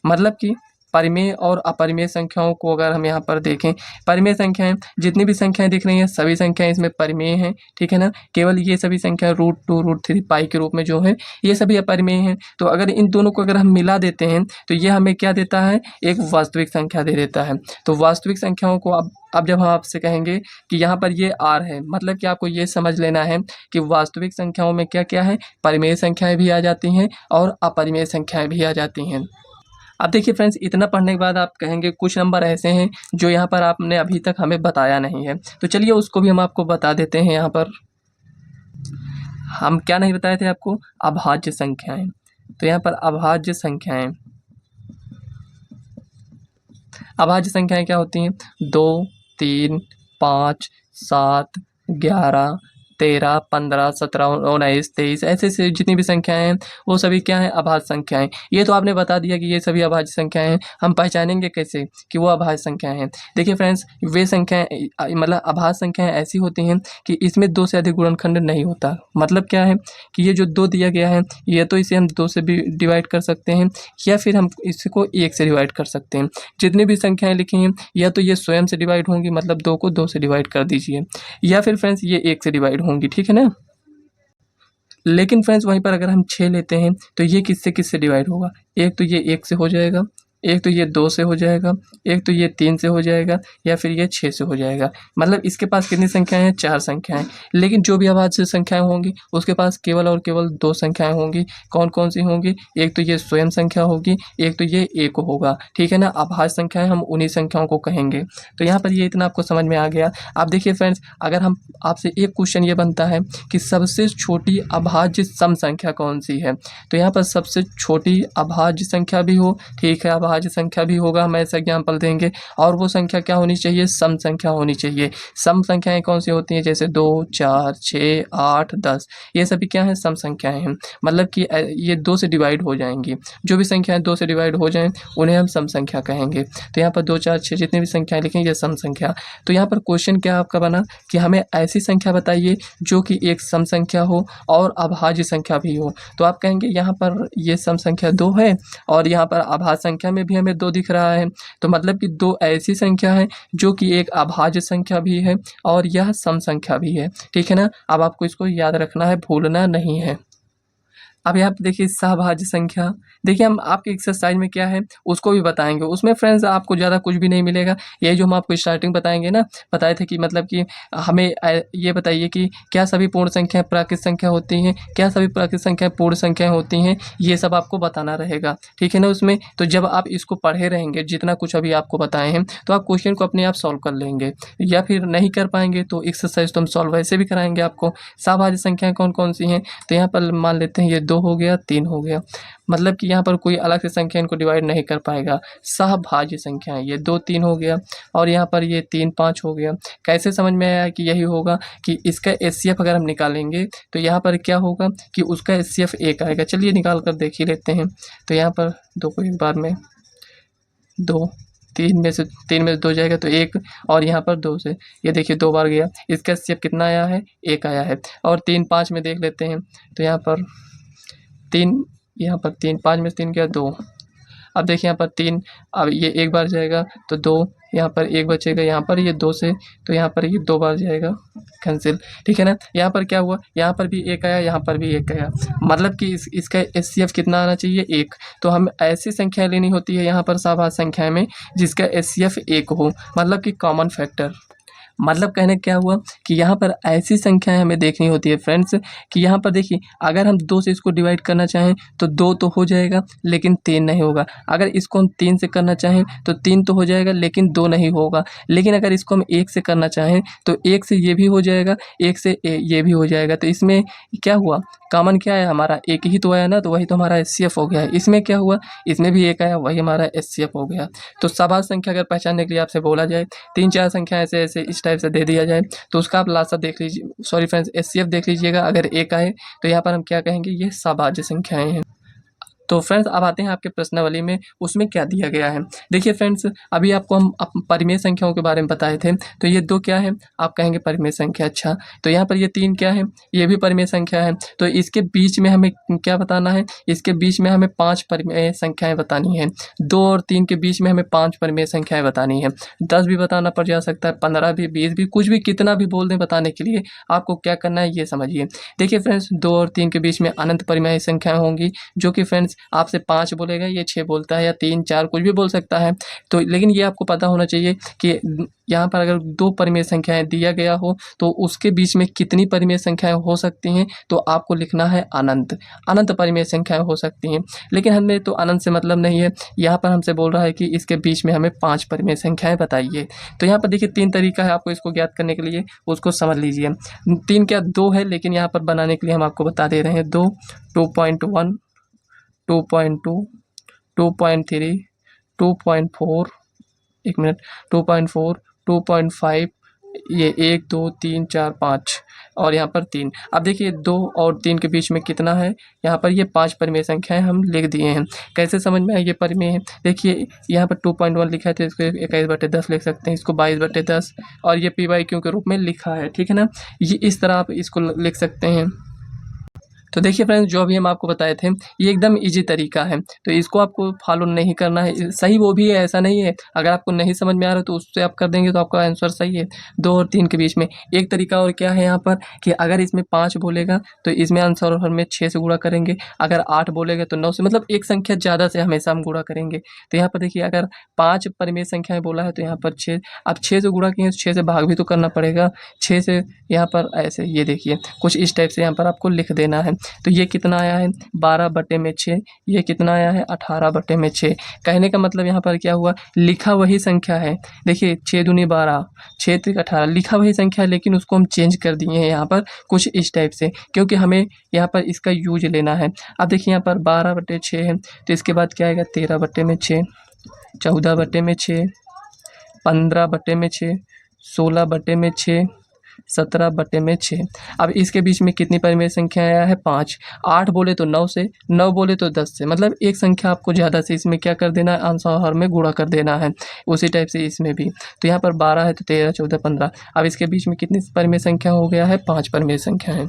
Speaker 1: मतलब कि परिमेय और अपरिमेय संख्याओं को अगर हम यहाँ पर देखें, परिमेय संख्याएं जितनी भी संख्याएं दिख रही हैं सभी संख्याएं इसमें परिमेय हैं, ठीक है ना। केवल ये सभी संख्या √2 √3 पाई के रूप में जो है ये सभी अपरिमेय हैं। तो अगर इन दोनों को अगर हम मिला देते हैं तो ये हमें क्या देता है, एक वास्तविक संख्या दे देता है। तो वास्तविक संख्याओं को अब जब हम आपसे कहेंगे कि यहाँ पर ये R है, मतलब कि आपको ये समझ लेना है कि वास्तविक संख्याओं में क्या क्या है, परिमेय संख्याएं भी आ जाती हैं और अपरिमेय संख्याएं भी आ जाती हैं। अब देखिए फ्रेंड्स, इतना पढ़ने के बाद आप कहेंगे कुछ नंबर ऐसे हैं जो यहाँ पर आपने अभी तक हमें बताया नहीं है, तो चलिए उसको भी हम आपको बता देते हैं। यहाँ पर हम क्या नहीं बताए थे आपको, अभाज्य संख्याएं। तो यहाँ पर अभाज्य संख्याएं, अभाज्य संख्याएं क्या होती हैं, 2 3 5 7 11 13, 15, 17, 19, 23 ऐसे ऐसे जितनी भी संख्याएं हैं वो सभी क्या हैं, अभाज्य संख्याएं। ये तो आपने बता दिया कि ये सभी अभाज्य संख्याएं हैं। हम पहचानेंगे कैसे कि वो अभाज्य संख्याएं हैं? देखिए फ्रेंड्स, वे संख्याएं मतलब अभाज्य संख्याएं ऐसी होती हैं कि इसमें 2 से अधिक गुणनखंड नहीं होता। मतलब क्या है कि ये जो 2 दिया गया है, ये तो इसे हम 2 से भी डिवाइड कर सकते हैं या फिर हम इसको 1 से डिवाइड कर सकते हैं। जितनी भी संख्याएं लिखी हैं या तो ये स्वयं से डिवाइड होंगी, मतलब 2 को 2 से डिवाइड कर दीजिए, या फिर फ्रेंड्स ये 1 से डिवाइड होंगी, ठीक है ना। लेकिन फ्रेंड्स वहीं पर अगर हम 6 लेते हैं तो ये किससे किससे डिवाइड होगा? एक तो ये 1 से हो जाएगा, एक तो ये 2 से हो जाएगा, एक तो ये 3 से हो जाएगा, या फिर ये 6 से हो जाएगा। मतलब इसके पास कितनी संख्याएं हैं? 4 संख्याएं। लेकिन जो भी अभाज्य संख्याएं होंगी उसके पास केवल और केवल 2 संख्याएं होंगी। कौन कौन सी होंगी? एक तो ये स्वयं संख्या होगी, एक तो ये एक होगा, ठीक है ना। अभाज्य संख्याएं हम उन्हीं संख्याओं को कहेंगे। तो यहाँ पर ये इतना आपको समझ में आ गया। आप देखिए फ्रेंड्स, अगर हम आपसे एक क्वेश्चन ये बनता है कि सबसे छोटी अभाज्य सम संख्या कौन सी है, तो यहाँ पर सबसे छोटी अभाज्य संख्या भी हो, ठीक है, अभाज्य संख्या भी होगा, हम ऐसा एग्जाम्पल देंगे। और वो संख्या क्या होनी चाहिए? सम संख्या होनी चाहिए। सम संख्याएं कौन सी होती हैं? जैसे 2, 4, 6, 8, 10, ये सभी क्या हैं? सम संख्याएं हैं। मतलब कि ये 2 से डिवाइड हो जाएंगी। जो भी संख्याएं 2 से डिवाइड हो जाएं उन्हें हम सम संख्या कहेंगे। तो यहाँ पर 2, 4, 6 जितनी भी संख्याएं लिखेंगे ये सम संख्या। तो यहाँ पर क्वेश्चन क्या आपका बना कि हमें ऐसी संख्या बताइए जो कि एक सम संख्या हो और अभाज्य संख्या भी हो। तो आप कहेंगे यहाँ पर ये सम संख्या 2 है और यहाँ पर अभाज्य संख्या में भी हमें 2 दिख रहा है। तो मतलब कि 2 ऐसी संख्या है जो कि एक अभाज्य संख्या भी है और यह सम संख्या भी है, ठीक है ना। अब आपको इसको याद रखना है, भूलना नहीं है। अब यहाँ पे देखिए सहभाज्य संख्या, देखिए हम आपके एक्सरसाइज में क्या है उसको भी बताएंगे। उसमें फ्रेंड्स आपको ज़्यादा कुछ भी नहीं मिलेगा। ये जो हम आपको स्टार्टिंग बताएंगे ना, बताए थे कि मतलब कि हमें ये बताइए कि क्या सभी पूर्ण संख्याएं प्राकृत संख्या होती हैं, क्या सभी प्राकृत संख्याएं पूर्ण संख्याएं होती हैं, ये सब आपको बताना रहेगा, ठीक है ना। उसमें तो जब आप इसको पढ़े रहेंगे, जितना कुछ अभी आपको बताए हैं, तो आप क्वेश्चन को अपने आप सॉल्व कर लेंगे। या फिर नहीं कर पाएंगे तो एक्सरसाइज तो हम सॉल्व वैसे भी कराएंगे आपको। सहभाज्य संख्याएं कौन कौन सी हैं? तो यहाँ पर मान लेते हैं ये 2 हो गया, 3 हो गया। मतलब कि यहाँ पर कोई अलग से संख्या इनको डिवाइड नहीं कर पाएगा। सहभाज्य संख्याएं ये 2, 3 हो गया और यहाँ पर ये 3, 5 हो गया। कैसे समझ में आया कि यही होगा कि इसका एचसीएफ अगर हम निकालेंगे तो यहाँ पर क्या होगा कि उसका एचसीएफ 1 आएगा। चलिए निकाल कर देख ही लेते हैं। तो यहाँ पर 2 को एक बार में 2, 3 में से 2 जाएगा तो 1, और यहाँ पर 2 से ये देखिए 2 बार गया। इसका एचसीएफ कितना आया है? 1 आया है। और 3, 5 में देख लेते हैं। तो यहाँ पर 3, यहाँ पर 3, 5 में से 3 गया 2। अब देखिए यहाँ पर 3, अब ये 1 बार जाएगा तो 2, यहाँ पर 1 बचेगा, यहाँ पर ये 2 से, तो यहाँ पर ये 2 बार जाएगा, कैंसिल, ठीक है ना। यहाँ पर क्या हुआ? यहाँ पर भी 1 आया, यहाँ पर भी 1 आया। मतलब कि इसका एचसीएफ कितना आना चाहिए? 1। तो हम ऐसी संख्याएं लेनी होती है यहाँ पर सहभाज्य संख्याएं में जिसका एचसीएफ 1 हो, मतलब कि कॉमन फैक्टर। मतलब कहने क्या हुआ कि यहाँ पर ऐसी संख्याएं हमें देखनी होती है फ्रेंड्स कि यहाँ पर देखिए अगर हम 2 से इसको डिवाइड करना चाहें तो 2 तो हो जाएगा लेकिन 3 नहीं होगा। अगर इसको हम 3 से करना चाहें तो 3 तो हो जाएगा लेकिन 2 नहीं होगा। लेकिन अगर इसको हम 1 से करना चाहें तो 1 से ये भी हो जाएगा, 1 से ये भी हो जाएगा। तो इसमें क्या हुआ? कॉमन क्या है हमारा? 1 ही तो आया ना, तो वही तो हमारा एचसीएफ हो गया है। इसमें क्या हुआ? इसमें भी 1 आया, वही हमारा एचसीएफ हो गया। तो सहभाज्य संख्या अगर पहचानने के लिए आपसे बोला जाए 3-4 संख्या ऐसे ऐसे इस टाइप से दे दिया जाए तो उसका आप लासा देख लीजिए, सॉरी फ्रेंड्स एचसीएफ देख लीजिएगा। अगर 1 आए तो यहाँ पर हम क्या कहेंगे? ये सहभाज्य संख्याएं हैं। तो फ्रेंड्स अब आते हैं आपके प्रश्नावली में, उसमें क्या दिया गया है। देखिए फ्रेंड्स, अभी आपको हम परिमेय संख्याओं के बारे में बताए थे। तो ये 2 क्या है? आप कहेंगे परिमेय संख्या। अच्छा, तो यहाँ पर ये 3 क्या है? ये भी परिमेय संख्या है। तो इसके बीच में हमें क्या बताना है? इसके बीच में हमें 5 परिमेय संख्याएं बतानी है। 2 और 3 के बीच में हमें 5 परिमेय संख्याएं बतानी है। 10 भी बताना पड़ जा सकता है, 15 भी, 20 भी, कुछ भी, कितना भी बोल दें बताने के लिए। आपको क्या करना है ये समझिए। देखिए फ्रेंड्स, 2 और 3 के बीच में अनंत परिमेय संख्याएं होंगी जो कि फ्रेंड्स आपसे 5 बोलेगा, ये 6 बोलता है, या 3, 4 कुछ भी बोल सकता है। तो लेकिन ये आपको पता होना चाहिए कि यहाँ पर अगर 2 परिमेय संख्याएं दिया गया हो तो उसके बीच में कितनी परिमेय संख्याएं हो सकती हैं, तो आपको लिखना है अनंत। अनंत परिमेय संख्याएं हो सकती हैं। लेकिन हमें तो अनंत से मतलब नहीं है, यहाँ पर हमसे बोल रहा है कि इसके बीच में हमें 5 परिमेय संख्याएं बताइए। तो यहाँ पर देखिए 3 तरीका है आपको इसको ज्ञात करने के लिए, उसको समझ लीजिए। 3 क्या 2 है, लेकिन यहाँ पर बनाने के लिए हम आपको बता दे रहे हैं 2, 2.1, 2.2, 2.3, 2.4, 1 मिनट, 2.4, 2.5, ये 1 2 3 4 5 और यहाँ पर 3। अब देखिए 2 और 3 के बीच में कितना है, यहाँ पर ये 5 परिमेय संख्याएं हम लिख दिए हैं। कैसे समझ में आए ये परिमेय है, देखिए यहाँ पर 2.1 लिखा है तो इसको 21/10 लिख सकते हैं, इसको 22/10 और ये p/q के रूप में लिखा है, ठीक है ना। ये इस तरह आप इसको लिख सकते हैं। तो देखिए फ्रेंड्स, जो अभी हम आपको बताए थे ये एकदम इजी तरीका है, तो इसको आपको फॉलो नहीं करना है। सही वो भी है, ऐसा नहीं है। अगर आपको नहीं समझ में आ रहा तो उससे आप कर देंगे तो आपका आंसर सही है। 2 और 3 के बीच में एक तरीका और क्या है यहाँ पर कि अगर इसमें 5 बोलेगा तो इसमें आंसर में 6 से गुणा करेंगे, अगर 8 बोलेगा तो 9 से, मतलब एक संख्या ज़्यादा से हमेशा हम गुणा करेंगे। तो यहाँ पर देखिए अगर 5 परिमेय संख्याएँ बोला है तो यहाँ पर 6, अब 6 से गुणा किए तो 6 से भाग भी तो करना पड़ेगा। 6 से यहाँ पर ऐसे, ये देखिए कुछ इस टाइप से यहाँ पर आपको लिख देना है। तो ये कितना आया है 12/6, ये कितना आया है 18/6। कहने का मतलब यहाँ पर क्या हुआ, लिखा वही संख्या है। देखिए 6 दूनी 12, 6 त्रिक 18, लिखा वही संख्या है लेकिन उसको हम चेंज कर दिए हैं यहाँ पर कुछ इस टाइप से, क्योंकि हमें यहाँ पर इसका यूज लेना है। अब देखिए यहाँ पर 12/6 है तो इसके बाद क्या आएगा 13/6, 14/6, 15/6, 16/6, 17/6। अब इसके बीच में कितनी परिमेय संख्या आया है 5। 8 बोले तो 9 से, 9 बोले तो 10 से, मतलब एक संख्या आपको ज़्यादा से इसमें क्या कर देना है, आंसर में गुणा कर देना है। उसी टाइप से इसमें भी, तो यहाँ पर 12 है तो 13 14 15। अब इसके बीच में कितनी परिमेय संख्या हो गया है 5 परिमेय संख्या है।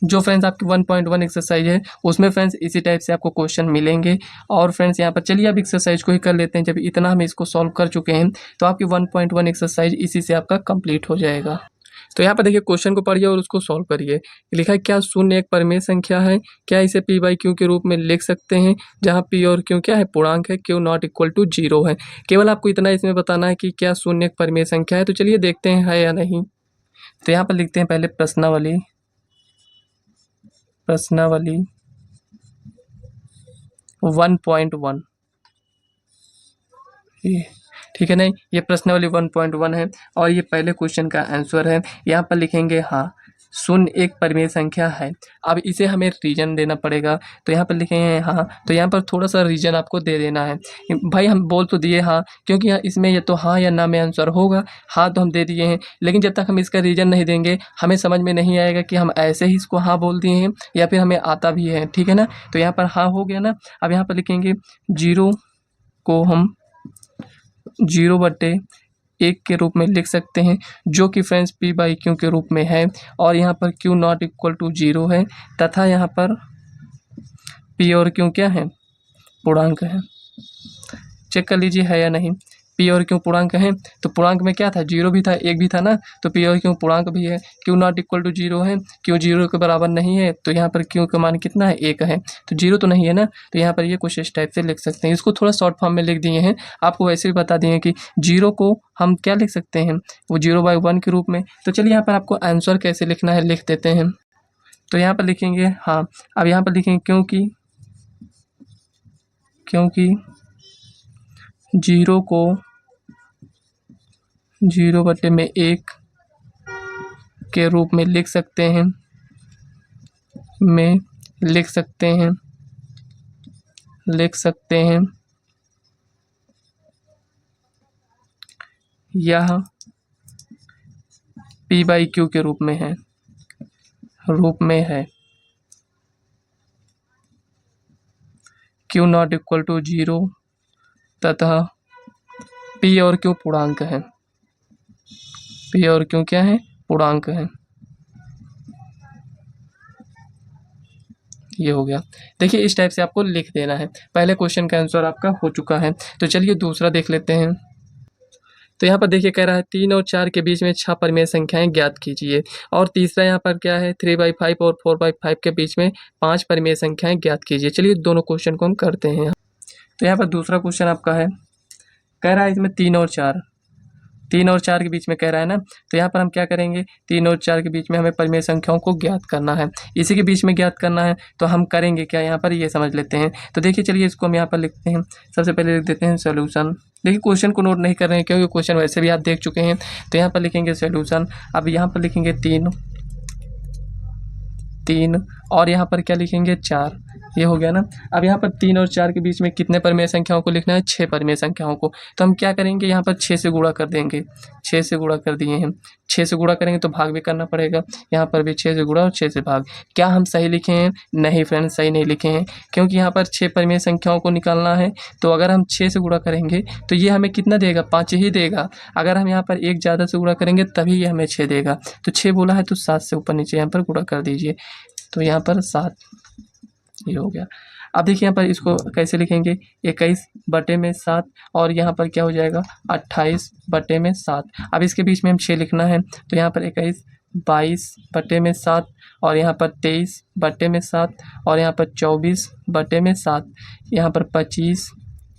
Speaker 1: जो फ्रेंड्स आपकी 1.1 एक्सरसाइज है उसमें फ्रेंड्स इसी टाइप से आपको क्वेश्चन मिलेंगे। और फ्रेंड्स यहाँ पर चलिए अब एक्सरसाइज को ही कर लेते हैं। जब इतना हम इसको सॉल्व कर चुके हैं तो आपकी 1.1 एक्सरसाइज इसी से आपका कंप्लीट हो जाएगा। तो यहाँ पर देखिए क्वेश्चन को पढ़िए और उसको सॉल्व करिए। लिखा है क्या शून्य एक परिमेय संख्या है, क्या इसे p/q के रूप में लिख सकते हैं, जहाँ p और q क्या है, पूर्णांक है, q नॉट इक्वल टू 0 है। केवल आपको इतना इसमें बताना है कि क्या शून्य एक परिमेय संख्या है। तो चलिए देखते हैं है या नहीं। तो यहाँ पर लिखते हैं पहले प्रश्नावली 1.1, ये ठीक है नहीं, ये प्रश्नावली 1.1 है और ये पहले क्वेश्चन का आंसर है। यहाँ पर लिखेंगे हाँ शून्य एक परिमेय संख्या है। अब इसे हमें रीजन देना पड़ेगा, तो यहाँ पर लिखेंगे हाँ, तो यहाँ पर थोड़ा सा रीजन आपको दे देना है। भाई हम बोल तो दिए हाँ, क्योंकि यहाँ इसमें ये तो हाँ या ना में आंसर होगा। हाँ तो हम दे दिए हैं, लेकिन जब तक हम इसका रीजन नहीं देंगे हमें समझ में नहीं आएगा कि हम ऐसे ही इसको हाँ बोल दिए हैं या फिर हमें आता भी है, ठीक है ना। तो यहाँ पर हाँ हो गया ना। अब यहाँ पर लिखेंगे 0 को हम 0/1 के रूप में लिख सकते हैं, जो कि फ्रेंड्स p/q के रूप में है, और यहाँ पर q नॉट इक्वल टू 0 है, तथा यहाँ पर p और q क्या है, पूर्णांक है। चेक कर लीजिए है या नहीं। p और q पूर्णांक है, तो पूर्णांक में क्या था, 0 भी था 1 भी था ना, तो p और q पूर्णांक भी है। q नॉट इक्वल टू 0 है, q 0 के बराबर नहीं है, तो यहाँ पर q का मान कितना है 1 है, तो 0 तो नहीं है ना। तो यहाँ पर ये कुछ इस टाइप से लिख सकते हैं। इसको थोड़ा शॉर्ट फॉर्म में लिख दिए हैं, आपको वैसे भी बता दिए कि 0 को हम क्या लिख सकते हैं, वो 0/1 के रूप में। तो चलिए यहाँ पर आपको आंसर कैसे लिखना है लिख देते हैं। तो यहाँ पर लिखेंगे हाँ, अब यहाँ पर लिखेंगे क्योंकि 0 को 0/1 के रूप में लिख सकते हैं, यह p/q के रूप में है, q नॉट इक्वल टू 0 तथा p और q पूर्णांक है, p और q क्या है, पूर्णांक है। ये हो गया। देखिए इस टाइप से आपको लिख देना है। पहले क्वेश्चन का आंसर आपका हो चुका है। तो चलिए दूसरा देख लेते हैं। तो यहाँ पर देखिए कह रहा है 3 और 4 के बीच में 6 परिमेय संख्याएं ज्ञात कीजिए। और तीसरा यहाँ पर क्या है 3/5 और 4/5 के बीच में 5 परिमेय संख्याएं ज्ञात कीजिए। चलिए दोनों क्वेश्चन को हम करते हैं। तो यहाँ पर दूसरा क्वेश्चन आपका है, कह रहा है इसमें 3 और 4 के बीच में कह रहा है ना। तो यहाँ पर हम क्या करेंगे, 3 और 4 के बीच में हमें परिमेय संख्याओं को ज्ञात करना है, इसी के बीच में ज्ञात करना है। तो हम करेंगे क्या, यहाँ पर ये समझ लेते हैं। तो देखिए चलिए इसको हम यहाँ पर लिखते हैं। सबसे पहले लिख देते हैं सोल्यूशन। देखिए क्वेश्चन को नोट नहीं कर रहे हैं क्योंकि क्वेश्चन वैसे भी आप देख चुके हैं। तो यहाँ पर लिखेंगे सोल्यूशन। अब यहाँ पर लिखेंगे 3 और यहाँ पर क्या लिखेंगे 4। ये हो गया ना। अब यहाँ पर 3 और 4 के बीच में कितने परिमेय संख्याओं को लिखना है? 6 परिमेय संख्याओं को। तो हम क्या करेंगे, यहाँ पर 6 से गुणा कर देंगे। 6 से गुणा कर दिए हैं, 6 से गुणा करेंगे तो भाग भी करना पड़ेगा। यहाँ पर भी 6 से गुणा और 6 से भाग। क्या हम सही लिखे हैं? नहीं फ्रेंड्स, सही नहीं लिखे हैं, क्योंकि यहाँ पर 6 परिमेय संख्याओं को निकालना है। तो अगर हम 6 से गुणा करेंगे तो ये हमें कितना देगा? 5 ही देगा। अगर हम यहाँ पर एक ज़्यादा से गुणा करेंगे तभी ये हमें 6 देगा। तो 6 बोला है तो 7 से ऊपर नीचे यहाँ पर गुणा कर दीजिए। तो यहाँ पर 7, ये हो गया। अब देखिए यहाँ पर इसको कैसे लिखेंगे, 21/7 और यहाँ पर क्या हो जाएगा, 28/7। अब इसके बीच में हम 6 लिखना है, तो यहाँ पर 21, 22/7 और यहाँ पर 23/7 और यहाँ पर 24/7, यहाँ पर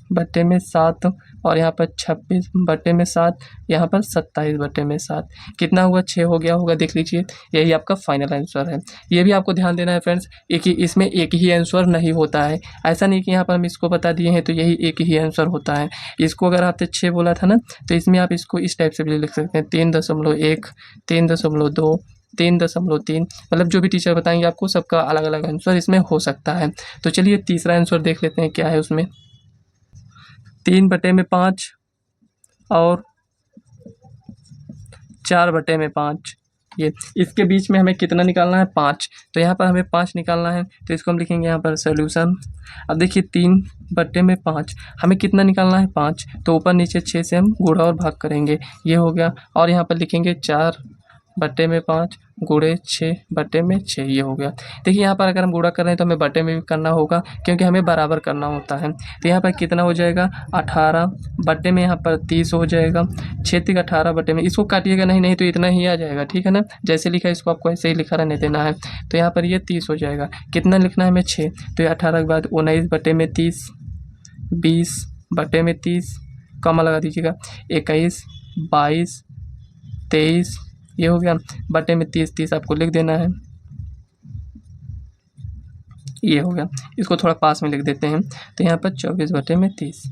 Speaker 1: 25/7 और यहाँ पर 26/7, यहाँ पर 27/7। कितना हुआ? 6 हो गया होगा, देख लीजिए। यही आपका फाइनल आंसर है। ये भी आपको ध्यान देना है फ्रेंड्स, इसमें एक ही आंसर नहीं होता है। ऐसा नहीं कि यहाँ पर हम इसको बता दिए हैं तो यही एक ही आंसर होता है। इसको अगर आपने 6 बोला था ना, तो इसमें आप इसको इस टाइप से भी लिख सकते हैं, 3.1, 3.2, 3.3, मतलब जो भी टीचर बताएंगे आपको सबका अलग अलग आंसर इसमें हो सकता है। तो चलिए तीसरा आंसर देख लेते हैं क्या है उसमें। 3/5 और 4/5, ये इसके बीच में हमें कितना निकालना है? 5। तो यहाँ पर हमें 5 निकालना है, तो इसको हम लिखेंगे यहाँ पर सोल्यूशन। अब देखिए 3/5 हमें कितना निकालना है? 5। तो ऊपर नीचे 6 से हम गुणा और भाग करेंगे, ये हो गया। और यहाँ पर लिखेंगे 4/5 गुणे 6/6, ये हो गया। देखिए यहाँ पर अगर हम गुणा कर रहे हैं तो हमें बटे में भी करना होगा, क्योंकि हमें बराबर करना होता है। तो यहाँ पर कितना हो जाएगा? 18 बटे में यहाँ पर 30 हो जाएगा। 6 18 बटे में, इसको काटिएगा नहीं तो इतना ही आ जाएगा, ठीक है ना। जैसे लिखा है इसको आपको ऐसे ही लिखा रहने देना है। तो यहाँ पर ये 30 हो जाएगा। कितना लिखना है हमें? 6। तो ये 18 के बाद 19/30, 20/30, कमा लगा दीजिएगा, 21, 22, 23, ये हो गया। बटे में 30 आपको लिख देना है, ये हो गया। इसको थोड़ा पास में लिख देते हैं, तो यहाँ पर 24/30,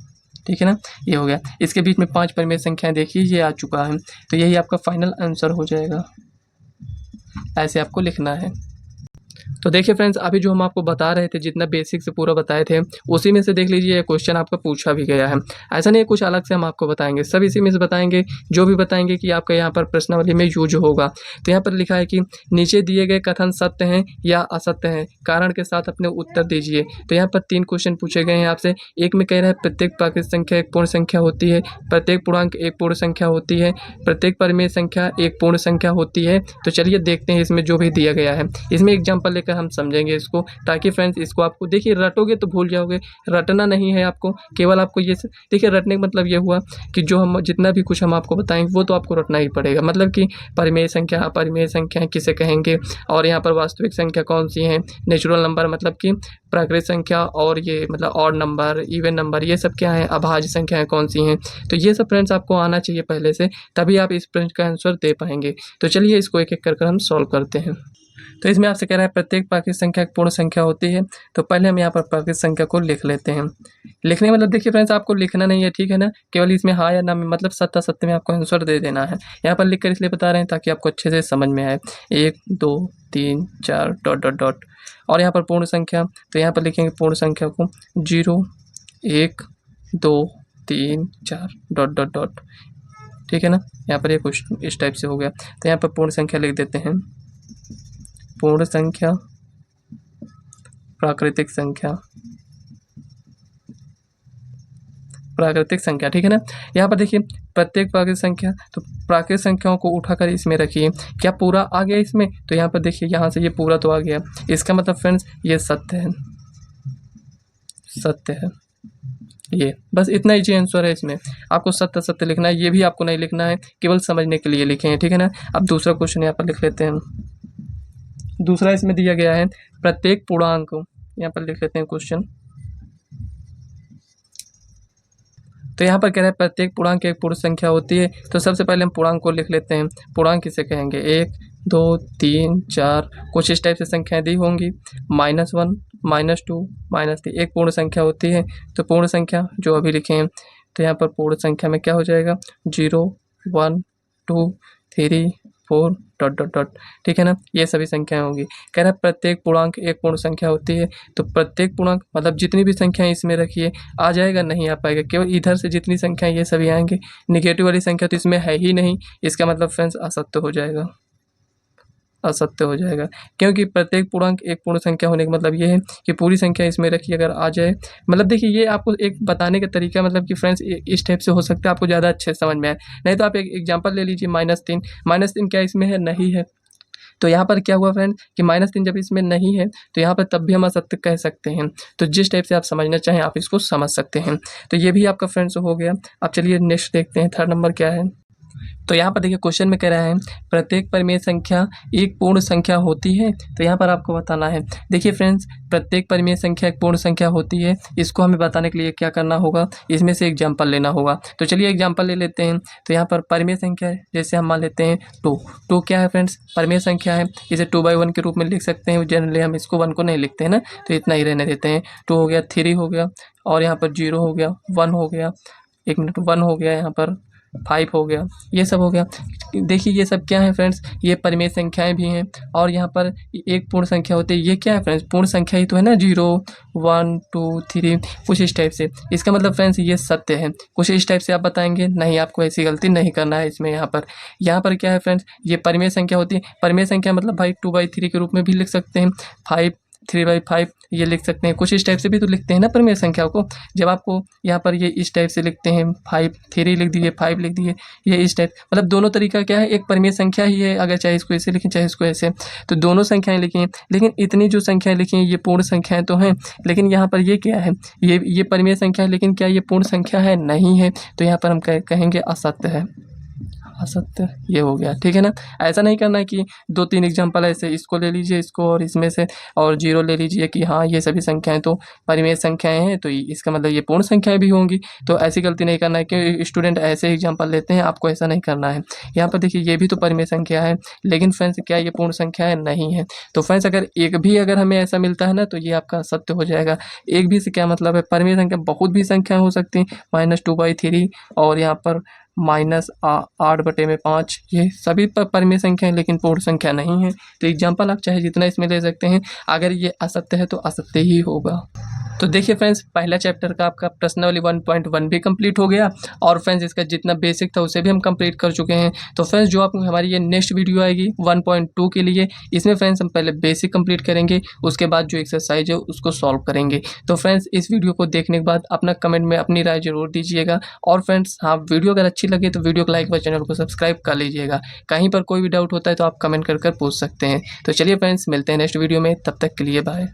Speaker 1: ठीक है ना, ये हो गया। इसके बीच में 5 परिमेय संख्याएं देखिए, ये आ चुका है। तो यही आपका फाइनल आंसर हो जाएगा। ऐसे आपको लिखना है। तो देखिए फ्रेंड्स, अभी जो हम आपको बता रहे थे, जितना बेसिक से पूरा बताए थे, उसी में से देख लीजिए ये क्वेश्चन आपका पूछा भी गया है। ऐसा नहीं कुछ अलग से हम आपको बताएंगे, सब इसी में से बताएंगे। जो भी बताएंगे कि आपका यहाँ पर प्रश्नावली में यूज होगा। तो यहाँ पर लिखा है कि नीचे दिए गए कथन सत्य हैं या असत्य हैं, कारण के साथ अपने उत्तर दीजिए। तो यहाँ पर 3 क्वेश्चन पूछे गए हैं आपसे। एक में कह रहा है प्रत्येक प्राकृतिक संख्या एक पूर्ण संख्या होती है, प्रत्येक पूर्णांक एक पूर्ण संख्या होती है, प्रत्येक परिमेय संख्या एक पूर्ण संख्या होती है। तो चलिए देखते हैं इसमें जो भी दिया गया है। इसमें एग्जाम्पल लेकर हम समझेंगे इसको, ताकि फ्रेंड्स इसको आपको देखिए, रटोगे तो भूल जाओगे, रटना नहीं है आपको। केवल आपको ये देखिए, रटने का मतलब ये हुआ कि जो हम जितना भी कुछ हम आपको बताएंगे वो तो आपको रटना ही पड़ेगा। मतलब कि परिमेय संख्या, अपरिमेय संख्या किसे कहेंगे, और यहाँ पर वास्तविक संख्या कौन सी है, नेचुरल नंबर मतलब कि प्राकृतिक संख्या, और ये मतलब ऑड नंबर, इवन नंबर, ये सब क्या है, अभाज्य संख्याएं कौन सी हैं। तो ये सब फ्रेंड्स आपको आना चाहिए पहले से, तभी आप इस प्रश्न का आंसर दे पाएंगे। तो चलिए इसको एक एक कर हम सॉल्व करते हैं। तो इसमें आपसे कह रहा है प्रत्येक प्राकृतिक संख्या एक पूर्ण संख्या होती है। तो पहले हम यहाँ पर प्राकृतिक संख्या को लिख लेते हैं। लिखने मतलब देखिए फ्रेंड्स, आपको लिखना नहीं है, ठीक है ना, केवल इसमें हाँ या ना में मतलब सत्ता सत्य में आपको आंसर दे देना है। यहाँ पर लिख कर इसलिए बता रहे हैं ताकि आपको अच्छे से समझ में आए। 1 2 3 4 डॉट डॉट डॉट। और यहाँ पर पूर्ण संख्या, तो यहाँ पर लिखेंगे पूर्ण संख्या को 0 1 2 3 4 डॉट डॉट डॉट, ठीक है ना। यहाँ पर ये कुछ इस टाइप से हो गया। तो यहाँ पर पूर्ण संख्या लिख देते हैं, पूर्ण संख्या, प्राकृतिक संख्या, प्राकृतिक संख्या, ठीक है ना। यहाँ पर देखिए प्रत्येक प्राकृतिक संख्या, तो प्राकृतिक संख्याओं को उठाकर इसमें रखिए। क्या पूरा आ गया इसमें? तो यहाँ पर देखिए, यहाँ से ये पूरा तो आ गया। इसका मतलब फ्रेंड्स ये सत्य है, सत्य है। ये बस इतना ही आंसर है। इसमें आपको सत्य सत्य लिखना है, ये भी आपको नहीं लिखना है, केवल समझने के लिए लिखे हैं, ठीक है ना। अब दूसरा क्वेश्चन यहाँ पर लिख लेते हैं। दूसरा इसमें दिया गया है प्रत्येक पूर्णांक, यहाँ पर लिख लेते हैं क्वेश्चन। तो यहाँ पर कह रहा है प्रत्येक पूर्णांक एक पूर्ण संख्या होती है। तो सबसे पहले हम पूर्णांक को लिख लेते हैं। पूर्णांक किसे कहेंगे? 1 2 3 4, कुछ इस टाइप से संख्याएं दी होंगी, -1 -2 -3, एक पूर्ण संख्या होती है। तो पूर्ण संख्या जो अभी लिखे हैं, तो यहाँ पर पूर्ण संख्या में क्या हो जाएगा? 0 1 2 3 4 डॉट डॉट डॉट, ठीक है ना, ये सभी संख्याएं होंगी। कह रहा है प्रत्येक पूर्णांक एक पूर्ण संख्या होती है, तो प्रत्येक पूर्णांक मतलब जितनी भी संख्याएं इसमें रखिए, आ जाएगा नहीं आ पाएगा, केवल इधर से जितनी संख्याएं ये सभी आएंगे। निगेटिव वाली संख्या तो इसमें है ही नहीं, इसका मतलब फ्रेंड्स असत्य हो जाएगा, असत्य हो जाएगा, क्योंकि प्रत्येक पूर्णांक एक पूर्ण संख्या होने का मतलब ये है कि पूरी संख्या इसमें रखी अगर आ जाए, मतलब देखिए ये आपको एक बताने का तरीका, मतलब कि फ्रेंड्स इस टाइप से हो सकता है आपको ज़्यादा अच्छे से समझ में आए। नहीं तो आप एक एग्जांपल ले लीजिए, -3, -3 क्या इसमें है, नहीं है, तो यहाँ पर क्या हुआ फ्रेंड कि -3 जब इसमें नहीं है तो यहाँ पर तब भी हम असत्य कह सकते हैं। तो जिस टाइप से आप समझना चाहें आप इसको समझ सकते हैं। तो ये भी आपका फ्रेंड्स हो गया। अब चलिए नेक्स्ट देखते हैं, थर्ड नंबर क्या है। तो यहाँ पर देखिए क्वेश्चन में कह रहा है प्रत्येक परिमेय संख्या एक पूर्ण संख्या होती है, तो यहाँ पर आपको बताना है। देखिए फ्रेंड्स, प्रत्येक परिमेय संख्या एक पूर्ण संख्या होती है, इसको हमें बताने के लिए क्या करना होगा, इसमें से एग्जाम्पल लेना होगा। तो चलिए एग्जाम्पल ले लेते हैं। तो यहाँ पर परिमेय संख्या है, जैसे हम मान लेते हैं 2 क्या है फ्रेंड्स, परिमेय संख्या है, इसे 2/1 के रूप में लिख सकते हैं। जनरली हम इसको 1 को नहीं लिखते हैं ना, तो इतना ही रहने देते हैं। 2 हो गया, 3 हो गया, और यहाँ पर 0 हो गया, 1 हो गया, 1 हो गया, यहाँ पर 5 हो गया, ये सब हो गया। देखिए ये सब क्या है फ्रेंड्स, ये परिमेय संख्याएं भी हैं, और यहाँ पर एक पूर्ण संख्या होती है। ये क्या है फ्रेंड्स, पूर्ण संख्या ही तो है ना, 0 1 2 3, कुछ इस टाइप से। इसका मतलब फ्रेंड्स ये सत्य है, कुछ इस टाइप से आप बताएंगे। नहीं, आपको ऐसी गलती नहीं करना है इसमें। यहाँ पर क्या है फ्रेंड्स, ये परिमेय संख्या होती है। परिमेय संख्या मतलब भाई 2/3 के रूप में भी लिख सकते हैं, 5 3/5 ये लिख सकते हैं, कुछ इस टाइप से भी तो लिखते हैं ना परिमेय संख्या को। जब आपको यहाँ पर ये इस टाइप से लिखते हैं, 5 3 लिख दिए, 5 लिख दिए, ये इस टाइप, मतलब दोनों तरीका क्या है, एक परिमेय संख्या ही है, अगर चाहे इसको ऐसे लिखें चाहे इसको ऐसे, तो दोनों संख्याएं लिखी हैं। लेकिन इतनी जो संख्याएं लिखी हैं ये पूर्ण संख्याएं तो हैं, लेकिन यहाँ पर ये क्या है, ये परिमेय संख्या है, लेकिन क्या ये पूर्ण संख्या है, नहीं है। तो यहाँ पर हम कहेंगे असत्य है, असत्य, ये हो गया, ठीक है ना। ऐसा नहीं करना है कि 2-3 एग्जांपल ऐसे, इसको ले लीजिए, इसको और इसमें से, और 0 ले लीजिए कि हाँ ये सभी संख्याएं तो परिमेय संख्याएं हैं, तो इसका मतलब ये पूर्ण संख्याएं भी होंगी। तो ऐसी गलती नहीं करना है कि स्टूडेंट ऐसे एग्जांपल लेते हैं, आपको ऐसा नहीं करना है। यहाँ पर देखिए ये भी तो परिमेय संख्या है, लेकिन फ्रेंड्स क्या ये पूर्ण संख्या है, नहीं है। तो फ्रेंड्स अगर एक भी अगर हमें ऐसा मिलता है ना, तो ये आपका सत्य हो जाएगा। एक भी से क्या मतलब है, परिमेय संख्या बहुत भी संख्याएं हो सकती हैं, -2/3 और यहाँ पर -8/5, ये सभी परिमेय संख्या है, लेकिन पूर्ण संख्या नहीं है। तो एग्जाम्पल आप चाहे जितना इसमें ले सकते हैं, अगर ये असत्य है तो असत्य ही होगा। तो देखिए फ्रेंड्स, पहला चैप्टर का आपका प्रश्नावली 1.1 भी कंप्लीट हो गया, और फ्रेंड्स इसका जितना बेसिक था उसे भी हम कंप्लीट कर चुके हैं। तो फ्रेंड्स जो आप हमारी ये नेक्स्ट वीडियो आएगी 1.2 के लिए, इसमें फ्रेंड्स हम पहले बेसिक कंप्लीट करेंगे, उसके बाद जो एक्सरसाइज है उसको सॉल्व करेंगे। तो फ्रेंड्स इस वीडियो को देखने के बाद अपना कमेंट में अपनी राय जरूर दीजिएगा, और फ्रेंड्स हाँ वीडियो अगर अच्छी लगे तो वीडियो को लाइक व चैनल को सब्सक्राइब कर लीजिएगा। कहीं पर कोई भी डाउट होता है तो आप कमेंट कर पूछ सकते हैं। तो चलिए फ्रेंड्स, मिलते हैं नेक्स्ट वीडियो में, तब तक के लिए बाय।